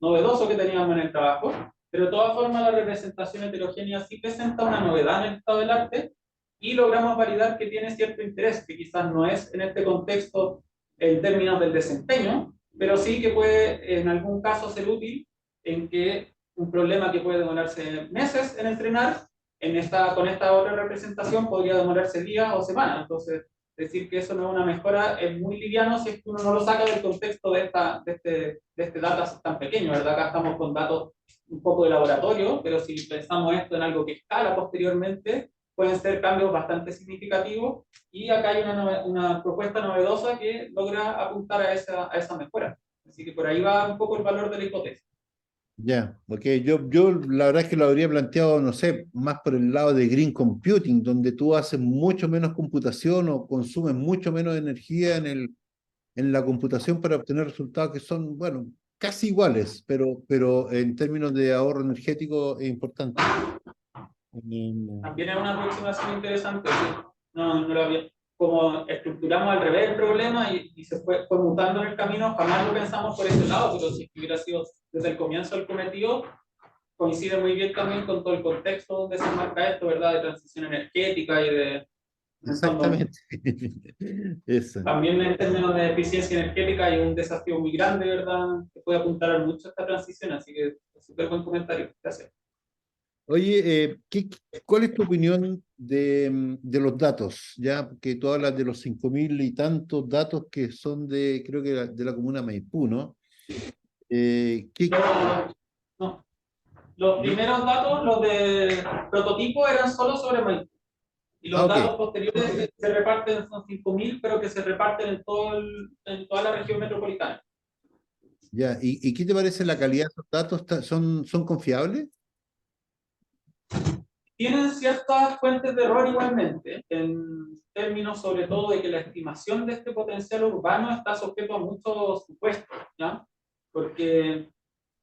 novedoso que teníamos en el trabajo, pero de todas formas la representación heterogénea sí presenta una novedad en el estado del arte, y logramos validar que tiene cierto interés, que quizás no es en este contexto en términos del desempeño, pero sí que puede en algún caso ser útil en que un problema que puede demorarse meses en entrenar, con esta otra representación podría demorarse días o semanas. Entonces, decir que eso no es una mejora es muy liviano si es que uno no lo saca del contexto de este data tan pequeño, ¿verdad? Acá estamos con datos un poco de laboratorio, pero si pensamos esto en algo que escala posteriormente, pueden ser cambios bastante significativos, y acá hay una propuesta novedosa que logra apuntar a esa mejora. Así que por ahí va un poco el valor de la hipótesis. Ya, ok. Yo la verdad es que lo habría planteado, no sé, más por el lado de green computing, donde tú haces mucho menos computación o consumes mucho menos energía en la computación para obtener resultados que son, bueno, casi iguales, pero en términos de ahorro energético es importante. También es una aproximación interesante, sí. No lo había, como estructuramos al revés el problema y se fue mutando en el camino, jamás lo pensamos por ese lado, pero si hubiera sido desde el comienzo el cometido, coincide muy bien también con todo el contexto donde se enmarca esto, ¿verdad? De transición energética y de, en el fondo, Exactamente. Eso. también en términos de eficiencia energética hay un desafío muy grande, ¿verdad? Que puede apuntar mucho a esta transición, así que súper buen comentario. Gracias. Oye, ¿cuál es tu opinión de los datos? Ya que tú hablas de los 5.000 y tantos datos que son de, creo que de la comuna Maipú, ¿no? ¿Qué? No, no. Los ¿No? primeros datos, los de prototipo, eran solo sobre Maipú. Y Ah, los ok, datos posteriores que se reparten son 5.000, pero que se reparten en toda la región metropolitana. ya. ¿Y qué te parece la calidad de esos datos? ¿Son confiables? Tienen ciertas fuentes de error igualmente, en términos sobre todo de que la estimación de este potencial urbano está sujeto a muchos supuestos, ¿ya? Porque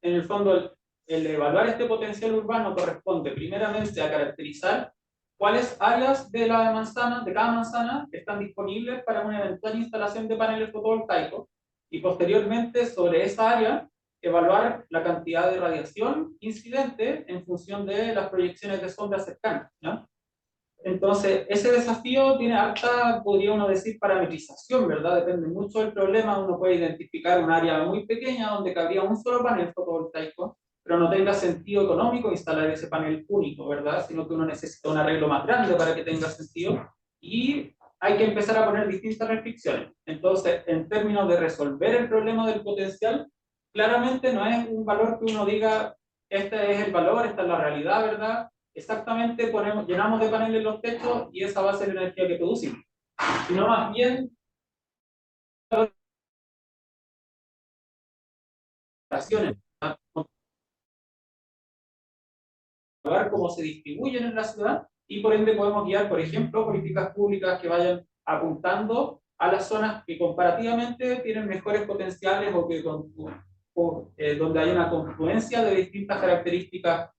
en el fondo el evaluar este potencial urbano corresponde primeramente a caracterizar cuáles áreas de la manzana, de cada manzana, están disponibles para una eventual instalación de paneles fotovoltaicos, y posteriormente sobre esa área evaluar la cantidad de radiación incidente en función de las proyecciones de sombra cercanas, ¿no? Entonces, ese desafío tiene harta, podría uno decir, parametrización, ¿verdad? Depende mucho del problema. Uno puede identificar un área muy pequeña donde cabría un solo panel fotovoltaico, pero no tenga sentido económico instalar ese panel único, ¿verdad? Sino que uno necesita un arreglo más grande para que tenga sentido, y hay que empezar a poner distintas restricciones. Entonces, en términos de resolver el problema del potencial, claramente no es un valor que uno diga, este es el valor, esta es la realidad, ¿verdad? Exactamente llenamos de paneles los techos y esa va a ser la energía que producimos, sino más bien acciones, ver cómo se distribuyen en la ciudad, y por ende podemos guiar, por ejemplo, políticas públicas que vayan apuntando a las zonas que comparativamente tienen mejores potenciales donde hay una confluencia de distintas características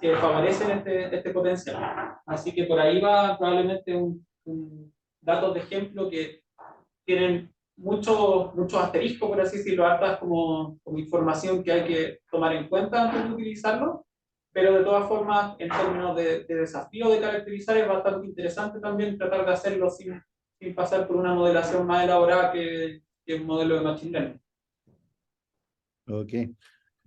que favorecen este potencial. Así que por ahí va probablemente datos de ejemplo que tienen muchos asteriscos, por así decirlo, hartas como información que hay que tomar en cuenta antes de utilizarlo, pero de todas formas, en términos de desafío de caracterizar, es bastante interesante también tratar de hacerlo sin pasar por una modelación más elaborada que un modelo de Machine Learning. Ok.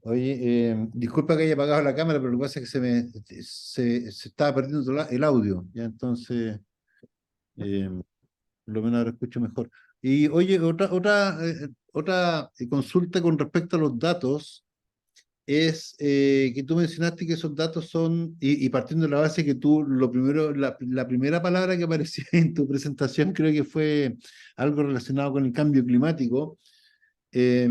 Oye, disculpa que haya apagado la cámara, pero lo que pasa es que se estaba perdiendo el audio, ya entonces eh, lo menos ahora escucho mejor. Y oye, otra consulta con respecto a los datos es que tú mencionaste que esos datos son, y partiendo de la base que tú, la primera palabra que aparecía en tu presentación creo que fue algo relacionado con el cambio climático. eh,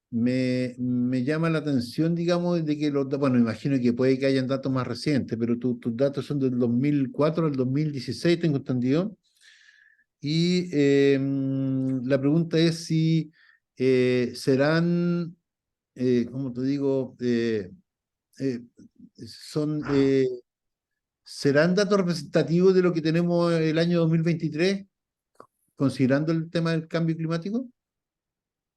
me llama la atención, digamos, de que bueno, imagino que puede que hayan datos más recientes, pero tus datos son del 2004 al 2016, tengo entendido. Y la pregunta es si serán, ¿cómo te digo? Eh, son, ¿Serán datos representativos de lo que tenemos el año 2023, considerando el tema del cambio climático?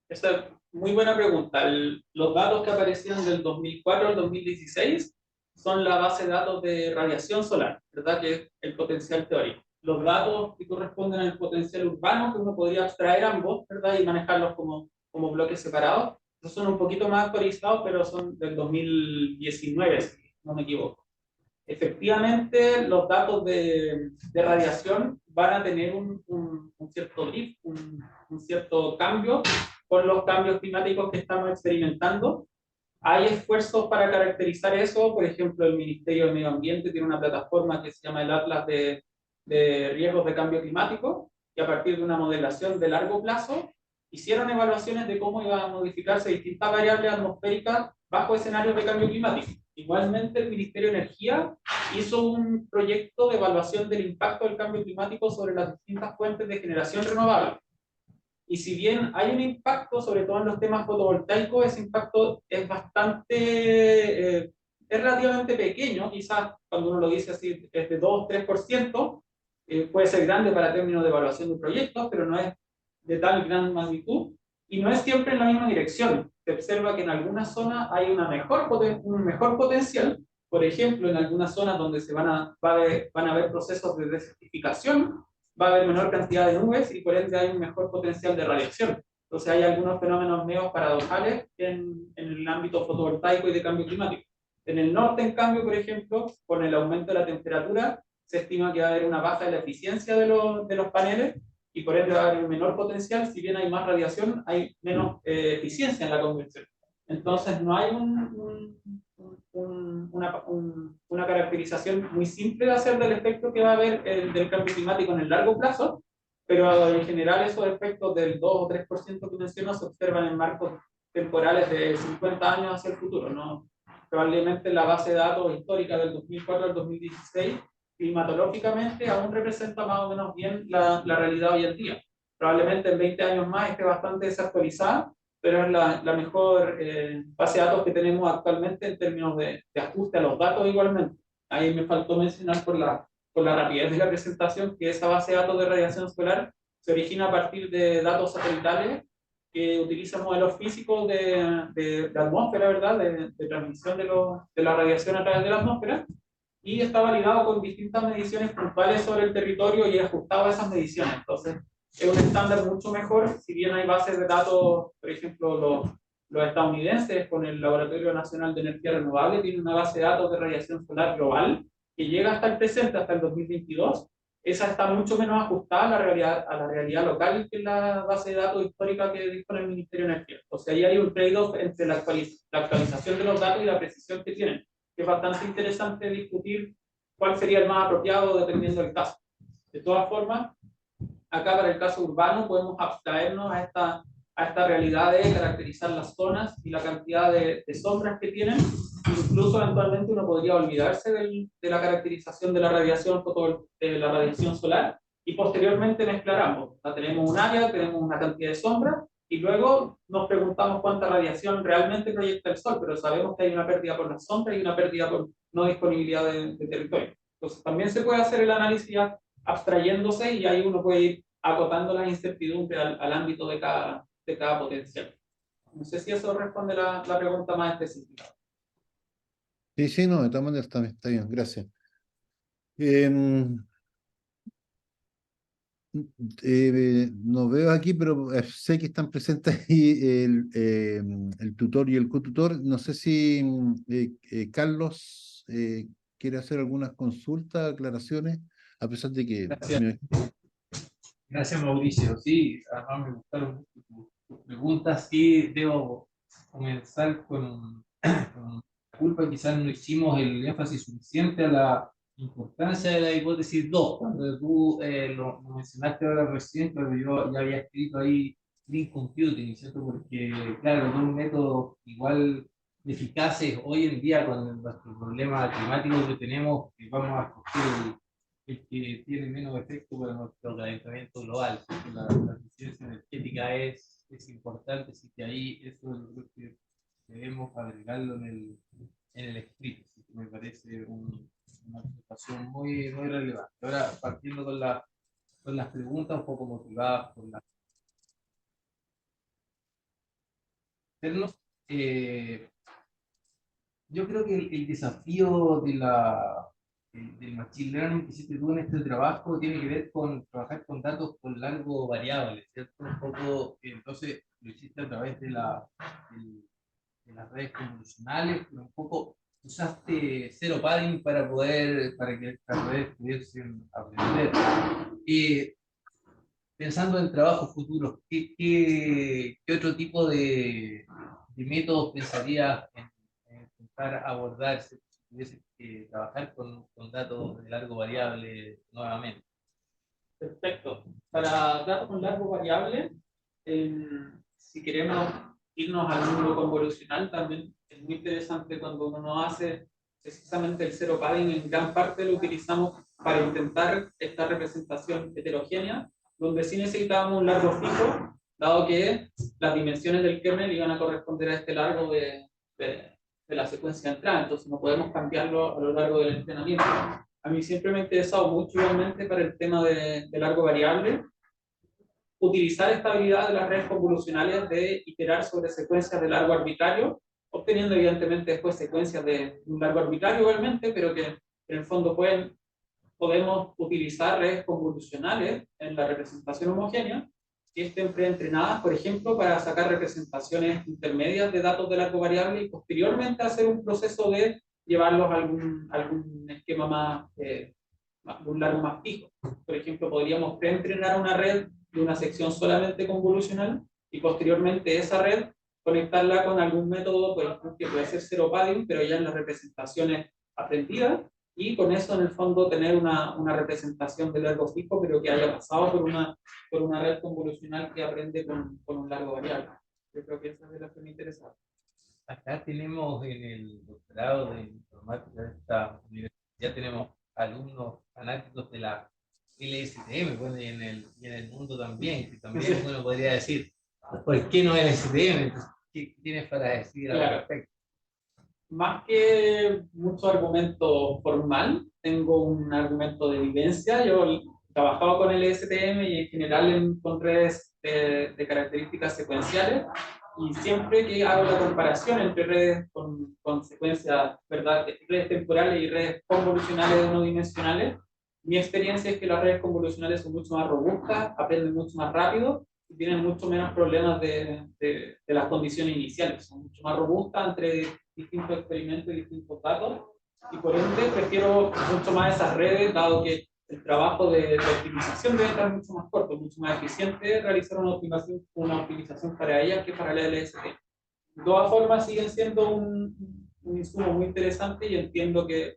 Esta es muy buena pregunta. Los datos que aparecían del 2004 al 2016 son la base de datos de radiación solar, ¿verdad? Que es el potencial teórico. Los datos que corresponden al potencial urbano, que uno podría abstraer ambos, ¿verdad? Y manejarlos como bloques separados, Estos son un poquito más actualizados, pero son del 2019, si no me equivoco. Efectivamente, los datos de radiación van a tener un cierto drift, un cierto cambio con los cambios climáticos que estamos experimentando. Hay esfuerzos para caracterizar eso, por ejemplo, el Ministerio de Medio Ambiente tiene una plataforma que se llama el Atlas de Riesgos de Cambio Climático, y a partir de una modelación de largo plazo, hicieron evaluaciones de cómo iban a modificarse distintas variables atmosféricas bajo escenarios de cambio climático. Igualmente, el Ministerio de Energía hizo un proyecto de evaluación del impacto del cambio climático sobre las distintas fuentes de generación renovable. Y si bien hay un impacto, sobre todo en los temas fotovoltaicos, ese impacto es es relativamente pequeño, quizás cuando uno lo dice así, es de 2-3%, puede ser grande para términos de evaluación de proyectos, pero no es de tal gran magnitud, y no es siempre en la misma dirección. Se observa que en algunas zonas hay un mejor potencial, por ejemplo, en algunas zonas donde van a haber procesos de desertificación, va a haber menor cantidad de nubes y por ende hay un mejor potencial de radiación. Entonces hay algunos fenómenos medio paradoxales en el ámbito fotovoltaico y de cambio climático. En el norte, en cambio, por ejemplo, con el aumento de la temperatura, se estima que va a haber una baja de la eficiencia de los paneles y por ende va a haber un menor potencial. Si bien hay más radiación, hay menos eficiencia en la conversión. Entonces no hay una caracterización muy simple de hacer del efecto que va a haber del cambio climático en el largo plazo, pero en general esos efectos del 2 o 3% que menciono se observan en marcos temporales de 50 años hacia el futuro, ¿no? Probablemente la base de datos histórica del 2004 al 2016 climatológicamente aún representa más o menos bien la realidad hoy en día. Probablemente en 20 años más esté bastante desactualizada, pero es la mejor base de datos que tenemos actualmente en términos de ajuste a los datos igualmente. Ahí me faltó mencionar por la rapidez de la presentación que esa base de datos de radiación solar se origina a partir de datos satelitales que utilizan modelos físicos de atmósfera, ¿verdad? De transmisión de la radiación a través de la atmósfera, y está validado con distintas mediciones puntuales sobre el territorio y ajustado a esas mediciones. Entonces, es un estándar mucho mejor, si bien hay bases de datos, por ejemplo, los estadounidenses con el Laboratorio Nacional de Energía Renovable tienen una base de datos de radiación solar global que llega hasta el presente, hasta el 2022. Esa está mucho menos ajustada a la realidad local que la base de datos histórica que dispone el Ministerio de Energía. O sea, ahí hay un trade-off entre la actualización de los datos y la precisión que tienen, que es bastante interesante discutir cuál sería el más apropiado dependiendo del caso. De todas formas, acá para el caso urbano podemos abstraernos a esta realidad de caracterizar las zonas y la cantidad de sombras que tienen. Incluso eventualmente uno podría olvidarse de la caracterización de la radiación de la radiación solar y posteriormente mezclar ambos. O sea, tenemos un área, tenemos una cantidad de sombras y luego nos preguntamos cuánta radiación realmente proyecta el sol, pero sabemos que hay una pérdida por la sombra y una pérdida por no disponibilidad de territorio. Entonces también se puede hacer el análisis abstrayéndose y ahí uno puede ir acotando la incertidumbre al ámbito de cada potencial. No sé si eso responde la pregunta más específica. Sí, sí, no, de todas maneras está bien, gracias. No veo aquí, pero sé que están presentes ahí el tutor y el cotutor. No sé si Carlos quiere hacer algunas consultas, aclaraciones, a pesar de que Gracias. Gracias, Mauricio. Sí, además me gustaron mucho tus preguntas. Sí, debo comenzar con la culpa. Quizás no hicimos el énfasis suficiente a la importancia de la hipótesis 2. Cuando tú lo mencionaste ahora recién, pero yo ya había escrito ahí Green Computing, ¿cierto? Porque, claro, son métodos igual eficaces hoy en día con nuestro problema climático que tenemos, que vamos a escoger el que tiene menos efecto para nuestro calentamiento global. La eficiencia energética es importante, así que ahí eso yo creo que debemos agregarlo en el escrito. Así que me parece una presentación muy relevante. Ahora, partiendo con las preguntas un poco motivadas por las externos, yo creo que el desafío del machine learning que hiciste tú en este trabajo tiene que ver con trabajar con datos con largo variable, ¿cierto? Un poco, entonces lo hiciste a través de las redes convolucionales, pero un poco usaste cero padding para que estas redes pudiesen aprender. Pensando en trabajos futuros, ¿qué otro tipo de métodos pensarías en intentar abordar si tuviese que trabajar con datos de largo variable nuevamente? Perfecto. Para datos con largo variable, si queremos irnos al mundo convolucional, también es muy interesante cuando uno no hace precisamente el zero padding, en gran parte lo utilizamos para intentar esta representación heterogénea, donde sí necesitábamos un largo fijo, dado que las dimensiones del kernel iban a corresponder a este largo de la secuencia de entrada, entonces no podemos cambiarlo a lo largo del entrenamiento. A mí siempre me ha interesado mucho igualmente para el tema de largo variable, utilizar esta habilidad de las redes convolucionales de iterar sobre secuencias de largo arbitrario, obteniendo evidentemente después secuencias de un largo arbitrario igualmente, pero que en el fondo podemos utilizar redes convolucionales en la representación homogénea que estén preentrenadas, por ejemplo, para sacar representaciones intermedias de datos de largo variable y posteriormente hacer un proceso de llevarlos a algún esquema de un largo más fijo. Por ejemplo, podríamos preentrenar una red de una sección solamente convolucional y posteriormente esa red conectarla con algún método, por ejemplo, que puede ser zero padding, pero ya en las representaciones aprendidas, y con eso en el fondo tener una representación de largo fijo, pero que haya pasado por una red convolucional que aprende con un largo variable. Yo creo que esa es de las que me interesa. Acá tenemos en el doctorado de informática de esta universidad, tenemos alumnos fanáticos de la LSTM, bueno, y en el mundo también, que también uno podría decir, ¿por qué no LSTM? Entonces, ¿qué tienes para decir al respecto? Más que mucho argumento formal, tengo un argumento de vivencia. Yo trabajaba con el STM y en general con redes de características secuenciales, y siempre que hago la comparación entre redes con secuencias, ¿verdad?, redes temporales y redes convolucionales unidimensionales, mi experiencia es que las redes convolucionales son mucho más robustas, aprenden mucho más rápido y tienen mucho menos problemas de las condiciones iniciales. Son mucho más robustas entre distintos experimentos y distintos datos, y por ende prefiero mucho más esas redes, dado que el trabajo de optimización debe estar mucho más corto, mucho más eficiente realizar una optimización para ellas que para la LST. De todas formas, siguen siendo un insumo muy interesante, y entiendo que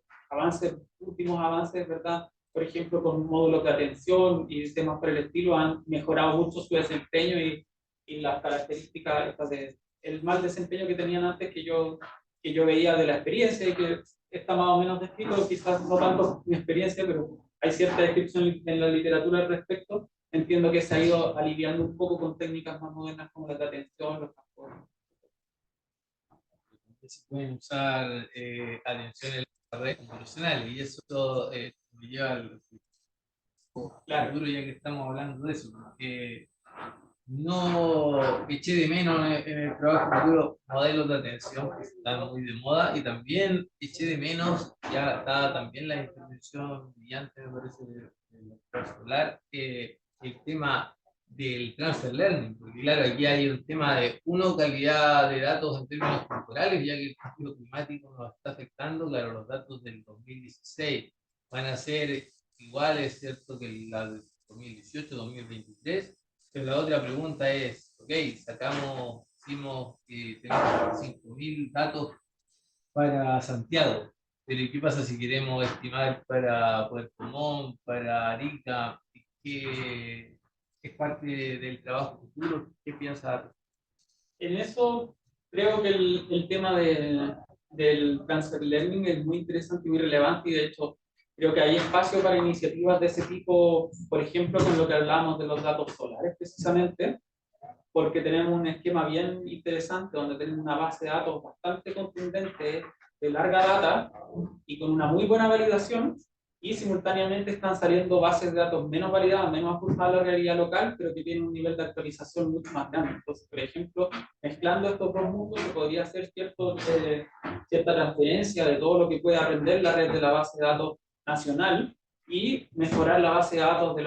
últimos avances, ¿verdad?, por ejemplo, con módulos de atención y sistemas por el estilo, han mejorado mucho su desempeño y las características estas el mal desempeño que tenían antes, que yo veía de la experiencia y que está más o menos descrito, quizás no tanto mi experiencia, pero hay cierta descripción en la literatura al respecto. Entiendo que se ha ido aliviando un poco con técnicas más modernas como la de atención, los transportes. Se pueden usar atención en las redes convolucionales, y eso me lleva al futuro, ya que estamos hablando de eso, porque no eché de menos en el trabajo futuro modelos de atención que están muy de moda, y también eché de menos, ya está también la intervención brillante, me parece, del doctor Solar, el tema del transfer learning, porque claro, aquí hay un tema de, calidad de datos en términos temporales, ya que el cambio climático nos está afectando. Claro, los datos del 2016 van a ser iguales, ¿cierto?, que la del 2018, 2023, pero la otra pregunta es, ok, hicimos que tenemos 5.000 datos para Santiago, pero ¿qué pasa si queremos estimar para Puerto Montt, para Arica? ¿Qué es parte del trabajo futuro? ¿Qué piensas? En eso creo que el tema del transfer learning es muy interesante y muy relevante, y de hecho creo que hay espacio para iniciativas de ese tipo, por ejemplo, con lo que hablábamos de los datos solares precisamente, porque tenemos un esquema bien interesante donde tenemos una base de datos bastante contundente de larga data y con una muy buena validación, y simultáneamente están saliendo bases de datos menos validadas, menos ajustadas a la realidad local, pero que tienen un nivel de actualización mucho más grande. Entonces, por ejemplo, mezclando estos dos mundos se podría hacer cierta transferencia de todo lo que puede aprender la red de la base de datos nacional y mejorar la base de datos de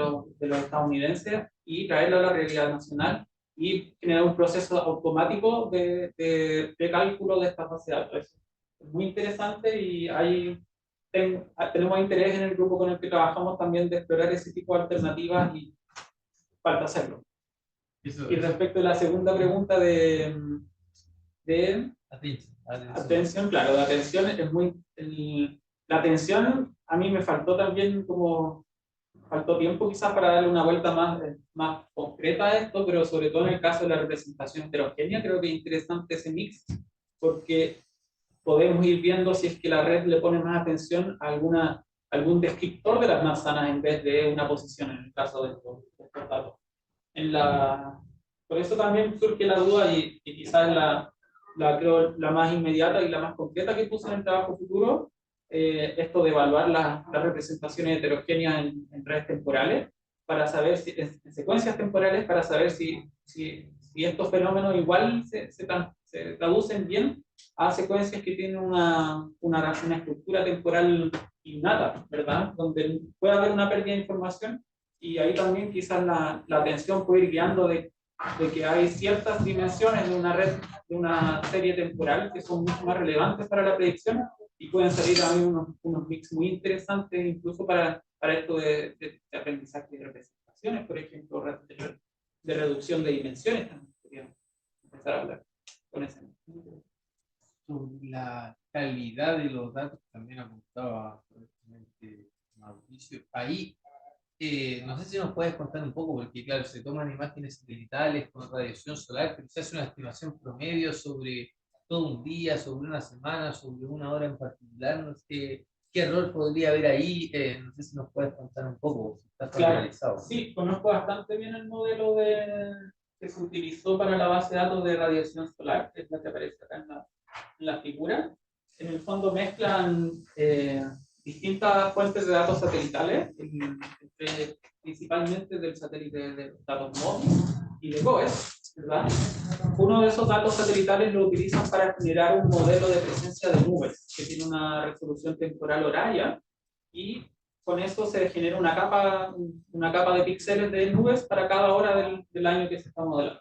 los estadounidenses y traerlo a la realidad nacional y generar un proceso automático de cálculo de estas bases de datos. Es muy interesante y tenemos interés en el grupo con el que trabajamos también de explorar ese tipo de alternativas y falta hacerlo. Y respecto a la segunda pregunta de atención, claro, la atención es muy... la atención a mí me faltó también faltó tiempo quizás para darle una vuelta más concreta a esto, pero sobre todo en el caso de la representación heterogénea creo que es interesante ese mix, porque podemos ir viendo si es que la red le pone más atención a algún descriptor de las manzanas en vez de una posición en el caso de estos datos. Por eso también surge la duda y quizás creo la más inmediata y la más concreta que puse en el trabajo futuro, esto de evaluar las representaciones heterogéneas en redes temporales, para saber en secuencias temporales, para saber si estos fenómenos igual se traducen bien a secuencias que tienen una estructura temporal innata, ¿verdad? Donde puede haber una pérdida de información y ahí también quizás la atención puede ir guiando de que hay ciertas dimensiones de una red, de una serie temporal que son mucho más relevantes para la predicción y pueden salir a mí unos mix muy interesantes incluso para esto de aprendizaje de representaciones, por ejemplo, de reducción de dimensiones también podríamos empezar a hablar con ese. Sobre la calidad de los datos también apuntaba correctamente Mauricio. Ahí, no sé si nos puedes contar un poco, porque claro, se toman imágenes satelitales con radiación solar, pero se hace una estimación promedio sobre todo un día, sobre una semana, sobre una hora en particular. No sé qué error podría haber ahí. No sé si nos puedes contar un poco, si está familiarizado. Sí, conozco bastante bien el modelo que se utilizó para la base de datos de radiación solar, que es la que aparece acá en la figura. En el fondo mezclan distintas fuentes de datos satelitales, principalmente del satélite de datos MODIS y de GOES, ¿verdad? Uno de esos datos satelitales lo utilizan para generar un modelo de presencia de nubes, que tiene una resolución temporal horaria, y con eso se genera una capa de píxeles de nubes para cada hora del año que se está modelando.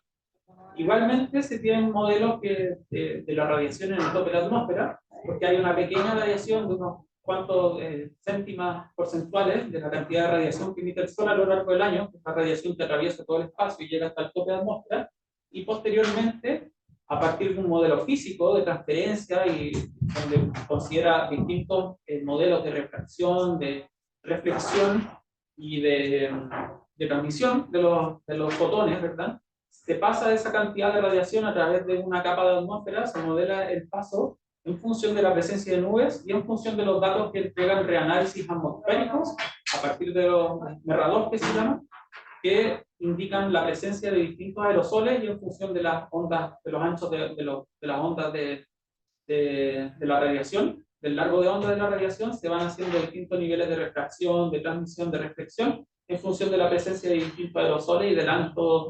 Igualmente se tienen modelos de la radiación en el tope de la atmósfera, porque hay una pequeña variación de unos cuantos céntimas porcentuales de la cantidad de radiación que emite el Sol a lo largo del año. Esta radiación que atraviesa todo el espacio y llega hasta el tope de la atmósfera, y posteriormente, a partir de un modelo físico de transferencia y donde considera distintos modelos de refracción, de reflexión y de transmisión de los fotones, ¿verdad? Se pasa esa cantidad de radiación a través de una capa de atmósfera, se modela el paso en función de la presencia de nubes y en función de los datos que entregan reanálisis atmosféricos a partir de los merradores que se llaman, que indican la presencia de distintos aerosoles y en función de las ondas, de los anchos de las ondas de la radiación, del largo de onda de la radiación, se van haciendo distintos niveles de refracción, de transmisión, de reflexión, en función de la presencia de distintos aerosoles y del alto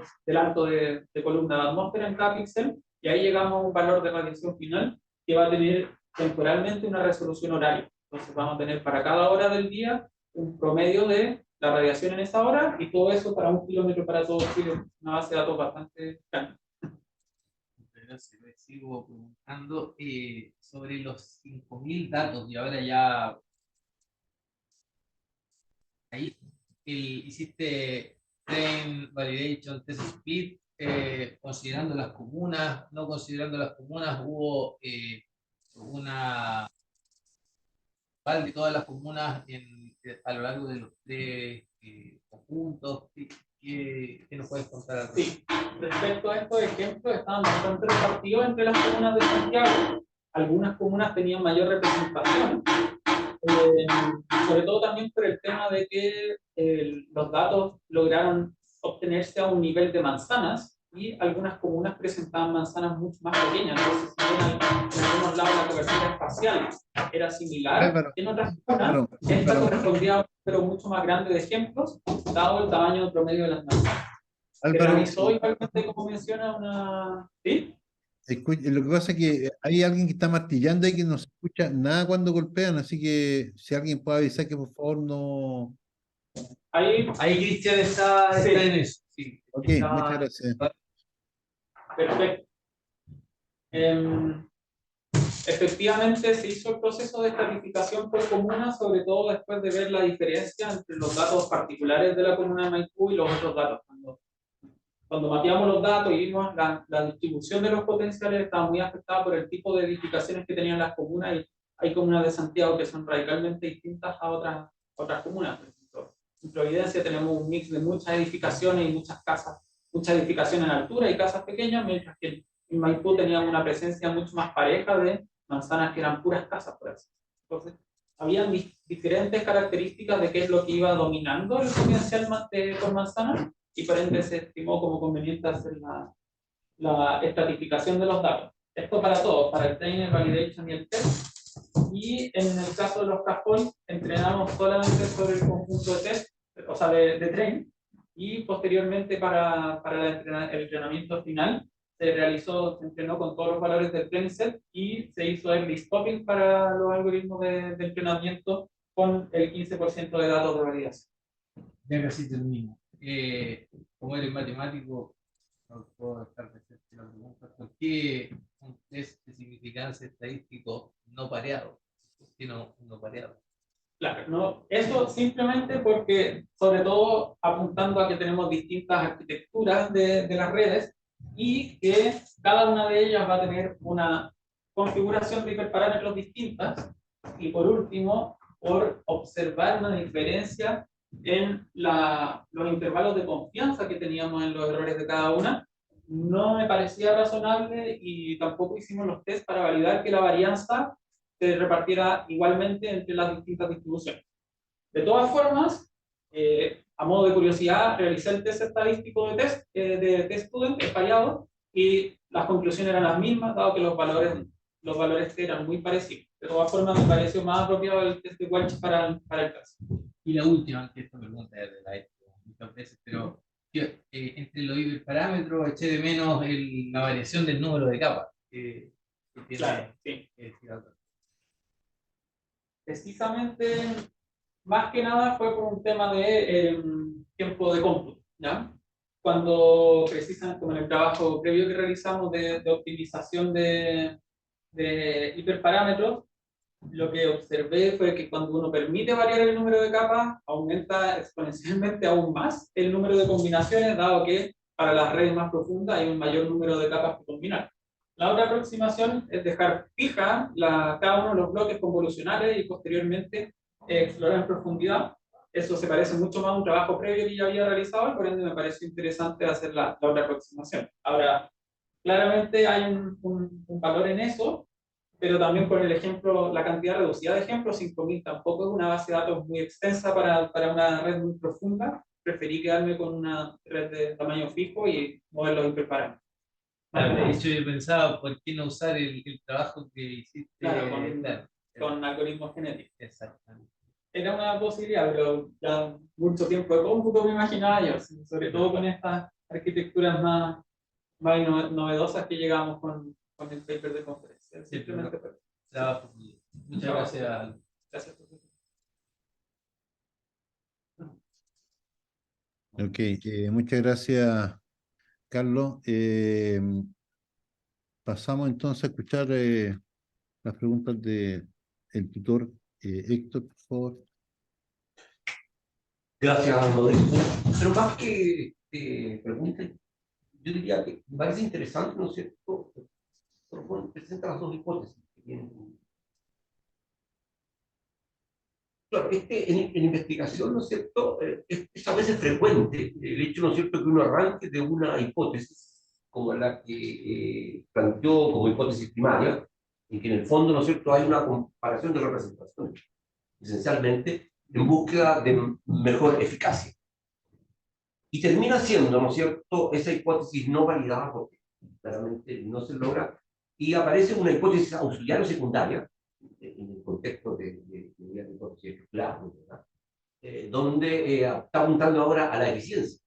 de columna de atmósfera en cada píxel, y ahí llegamos a un valor de radiación final que va a tener temporalmente una resolución horaria. Entonces vamos a tener para cada hora del día un promedio de la radiación en esa hora, y todo eso para 1 kilómetro para todo Chile, una base de datos bastante grande. Gracias. Les sigo preguntando sobre los 5.000 datos, y ahora ya ahí hiciste Train Validation Test Split, considerando las comunas, no considerando las comunas, hubo una de todas las comunas a lo largo de los 3 conjuntos. ¿Qué nos puedes contar? Sí, respecto a estos ejemplos, estaban bastante repartidos entre las comunas de Santiago. Algunas comunas tenían mayor representación, sobre todo también por el tema de que los datos lograron obtenerse a un nivel de manzanas, y algunas comunas presentaban manzanas mucho más pequeñas. Entonces, si bien en algunos lados la cobertura espacial era similar, en otras comunas esta correspondía a un número mucho más grande de ejemplos, dado el tamaño promedio de las manzanas. Se realizó igualmente, como menciona, una... ¿Sí? Lo que pasa es que hay alguien que está martillando y que no se escucha nada cuando golpean, así que si alguien puede avisar que por favor no... Ahí, Ahí Cristian está, Sí. está en eso. Sí, Ok, está- muchas gracias. perfecto. Efectivamente se hizo el proceso de estratificación por comuna, sobre todo después de ver la diferencia entre los datos particulares de la comuna de Maipú y los otros datos. Cuando mapeamos los datos y vimos la distribución de los potenciales, estaba muy afectada por el tipo de edificaciones que tenían las comunas, y hay comunas de Santiago que son radicalmente distintas a otras comunas. Por ejemplo, en Providencia tenemos un mix de muchas edificaciones y muchas casas, muchas edificaciones en altura y casas pequeñas, mientras que en Maipú teníamos una presencia mucho más pareja de manzanas que eran puras casas, por así decirlo. Entonces, habían diferentes características de qué es lo que iba dominando el potencial por manzana, y por ende se estimó como conveniente hacer la estratificación de los datos. Esto para todos, para el trainer, validation y el test. Y en el caso de los CAFOI, entrenamos solamente sobre el conjunto de test, o sea, de train, y posteriormente para el entrenamiento final se entrenó con todos los valores del train set y se hizo el list coping para los algoritmos de entrenamiento con el 15% de datos de validación. Ya casi termino. Como eres matemático, no puedo dejar de hacerte la pregunta: ¿por qué un test de significancia estadístico no pareado? ¿Por qué no pareado? Claro, no, eso simplemente porque, sobre todo apuntando a que tenemos distintas arquitecturas de las redes y que cada una de ellas va a tener una configuración de hiperparámetros distintas, y por último, por observar una diferencia en los intervalos de confianza que teníamos en los errores de cada una, no me parecía razonable y tampoco hicimos los tests para validar que la varianza se repartiera igualmente entre las distintas distribuciones. De todas formas, a modo de curiosidad, realicé el test estadístico de test student fallado, y las conclusiones eran las mismas, dado que los valores eran muy parecidos. De todas formas, me pareció más apropiado el test de Walsh para el caso. Y la última, que esta pregunta es de la hecho muchas veces, pero entre los hiperparámetros eché de menos la variación del número de capas. Que tiene, Claro, sí. que decir algo. Precisamente, más que nada fue por un tema de tiempo de cómputo, ¿ya? Cuando precisamente, como en el trabajo previo que realizamos de optimización de hiperparámetros, lo que observé fue que cuando uno permite variar el número de capas, aumenta exponencialmente aún más el número de combinaciones, dado que para las redes más profundas hay un mayor número de capas que combinar. La otra aproximación es dejar fija cada uno de los bloques convolucionales y posteriormente explorar en profundidad. Eso se parece mucho más a un trabajo previo que ya había realizado, y por ende me pareció interesante hacer la otra aproximación. Ahora, claramente hay un valor en eso, pero también por el ejemplo, la cantidad reducida de ejemplos, 5.000 tampoco es una base de datos muy extensa para una red muy profunda. Preferí quedarme con una red de tamaño fijo y moverlos hiperparámetros. Claro, de hecho, yo pensaba, ¿por qué no usar el trabajo que hiciste? Claro, Claro, con algoritmos genéticos. exactamente. Era una posibilidad, pero ya mucho tiempo de cómputo me imaginaba yo, sobre todo con estas arquitecturas más novedosas que llegamos con el paper de conferencia. Simplemente fue. Trabajo. Muchas gracias. Gracias, profesor. Ok, muchas gracias, Carlos. Pasamos entonces a escuchar las preguntas del tutor Héctor, por favor. Gracias, Rodrigo. Pero más que pregunten, yo diría que me parece interesante, ¿no es cierto? Presenta las dos hipótesis que tienen. Claro, en investigación, ¿no es cierto? Es a veces frecuente el hecho, ¿no es cierto?, que uno arranque de una hipótesis como la que planteó como hipótesis primaria, en que en el fondo, ¿no es cierto?, hay una comparación de representaciones, esencialmente en búsqueda de mejor eficacia. Y termina siendo, ¿no es cierto?, esa hipótesis no validada porque claramente no se logra, y aparece una hipótesis auxiliar o secundaria, en el contexto de la hipótesis estructural, ¿verdad? Donde está apuntando ahora a la eficiencia.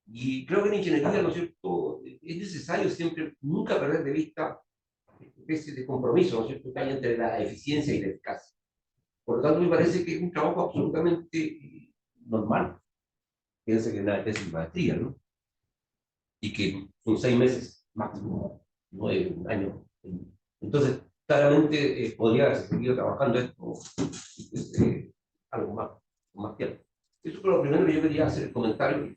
Y creo que en ingeniería, ¿no es cierto?, es necesario siempre, nunca perder de vista esta especie de compromiso, ¿no es cierto?, que hay entre la eficiencia y la eficacia. Por lo tanto, me parece que es un trabajo absolutamente normal. Piensa que es una tesis de maestría, ¿no? Y que son 6 meses máximo, 9, un año. Entonces, claramente podría haberse seguido trabajando esto algo más, con más tiempo. Eso fue lo primero que yo quería hacer el comentario,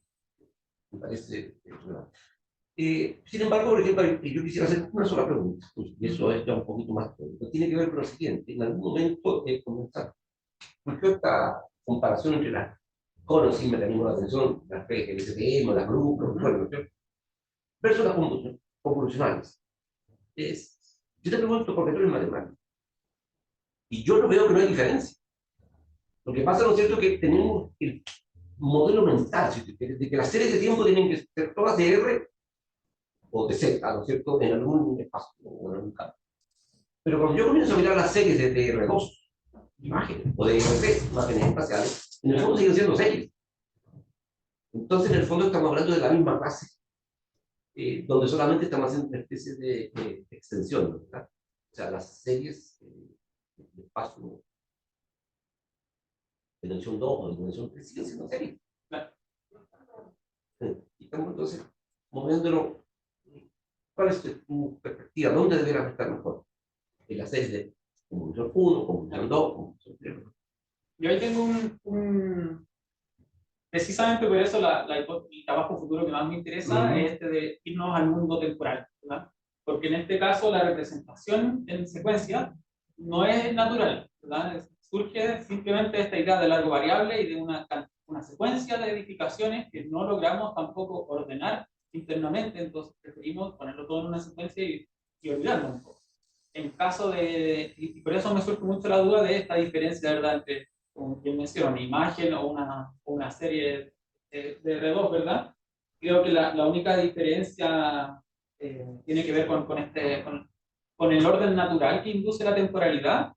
me parece relevante. Sin embargo, por ejemplo, yo quisiera hacer una sola pregunta, y eso es ya un poquito más técnico. Tiene que ver con lo siguiente: en algún momento comenzar, surgió esta comparación entre las conos, y me llamó la atención, las redes, el STM, las grupos, bueno, versus las convolucionales. Yo te pregunto, porque tú eres matemático, y yo no veo que no hay diferencia. Lo que pasa, ¿no es cierto?, que tenemos el modelo mental, de que las series de tiempo tienen que ser todas de R o de Z, ¿no es cierto?, en algún espacio o en algún campo. Pero cuando yo comienzo a mirar las series de R2, imágenes, o de R3, imágenes espaciales, en el fondo siguen siendo series. Entonces, en el fondo estamos hablando de la misma clase, donde solamente estamos haciendo una especie de extensión, ¿verdad? O sea, las series de espacio de dimensión 2 o de dimensión 3 siguen siendo series. Y estamos entonces moviéndolo. ¿Cuál es tu perspectiva? ¿Dónde debería estar mejor? En las series de convolución 1, convolución 2, convolución 3. Yo ahí tengo precisamente por eso el trabajo futuro que más me interesa es este de irnos al mundo temporal, ¿verdad? Porque en este caso la representación en secuencia no es natural, ¿verdad? Surge simplemente esta idea de largo variable y de una secuencia de edificaciones que no logramos tampoco ordenar internamente, entonces preferimos ponerlo todo en una secuencia y olvidarlo un poco. En caso y por eso me surge mucho la duda de esta diferencia, ¿verdad?, entre, como bien menciona, una imagen o una serie de R2, ¿verdad? Creo que la única diferencia tiene que ver con el orden natural que induce la temporalidad,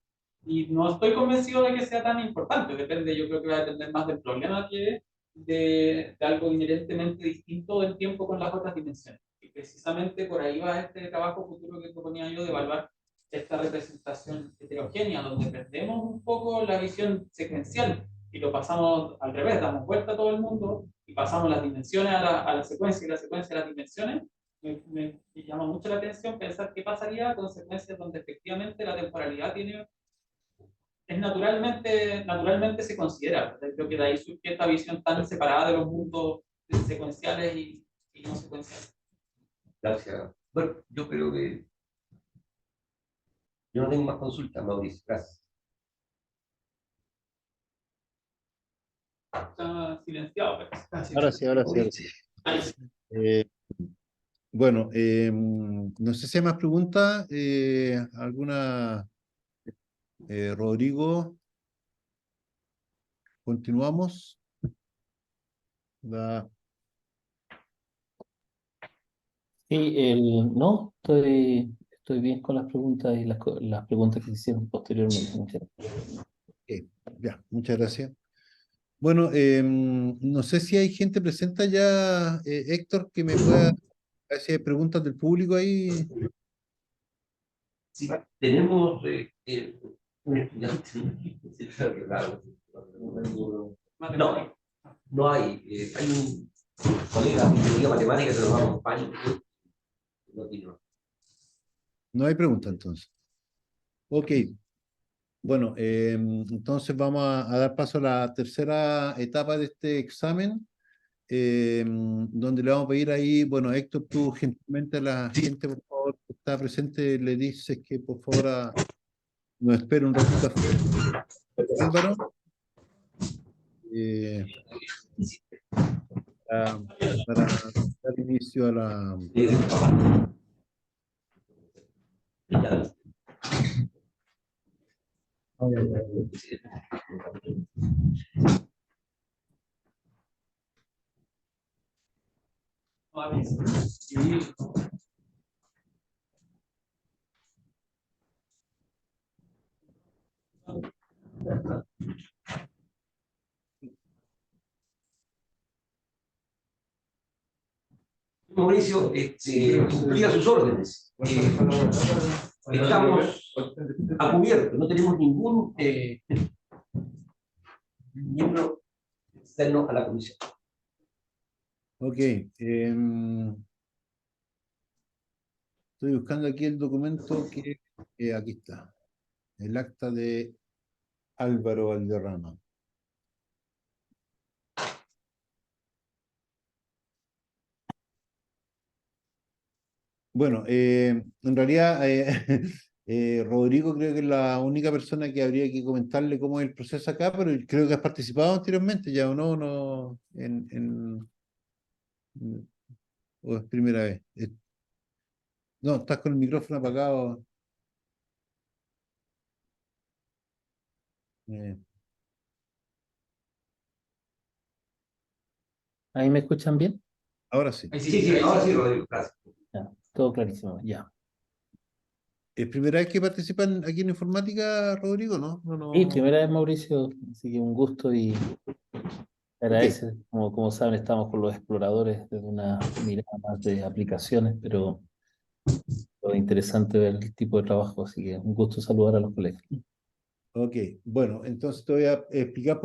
y no estoy convencido de que sea tan importante. Depende, yo creo que va a depender más del problema que de algo inherentemente distinto del tiempo con las otras dimensiones. Y precisamente por ahí va este trabajo futuro que proponía yo de evaluar esta representación heterogénea, donde perdemos un poco la visión secuencial y lo pasamos al revés, damos vuelta a todo el mundo y pasamos las dimensiones a la secuencia y la secuencia a las dimensiones. Me llama mucho la atención pensar qué pasaría con secuencias donde efectivamente la temporalidad naturalmente se considera. Creo que de ahí surge esta visión tan separada de los mundos secuenciales y no secuenciales. Gracias. Bueno, yo creo que yo no tengo más consultas, Mauricio. Gracias. Está silenciado, pero Ahora sí, ahora sí, ahora sí. Eh, bueno, no sé si hay más preguntas. ¿Alguna? Rodrigo, continuamos. No, estoy bien con las preguntas y las preguntas que se hicieron posteriormente. Muchas gracias. Ya, muchas gracias. Bueno, no sé si hay gente presente ya, Héctor, que me pueda hacer preguntas del público ahí. Sí, tenemos un estudiante. No, no hay. Hay un colega de ingeniería matemática que nos va a acompañar. No hay pregunta entonces. Ok. Bueno, entonces vamos a dar paso a la tercera etapa de este examen, donde le vamos a pedir ahí, bueno, Héctor, tú gentilmente a la gente, por favor, que está presente, le dices que por favor nos espere un ratito afuera. Álvaro, para, para dar inicio a la... Mauricio, cumplía sus órdenes. Estamos a cubierto, no tenemos ningún miembro externo a la comisión. Ok. Estoy buscando aquí el documento que aquí está. El acta de Álvaro Valderrama. Bueno, en realidad Rodrigo creo que es la única persona que habría que comentarle cómo es el proceso acá, pero creo que has participado anteriormente ya o no, o es primera vez. No, estás con el micrófono apagado. Eh, ¿Ahí me escuchan bien? ahora sí. Sí, ahora sí, Rodrigo, gracias. Ya, todo clarísimo, ya. ¿Es primera vez que participan aquí en informática, Rodrigo? ¿No? Sí, primera vez, Mauricio, así que un gusto y agradece, como saben, estamos con los exploradores desde una mirada más de aplicaciones, pero todo interesante ver el tipo de trabajo, así que un gusto saludar a los colegas. Ok, bueno, entonces te voy a explicar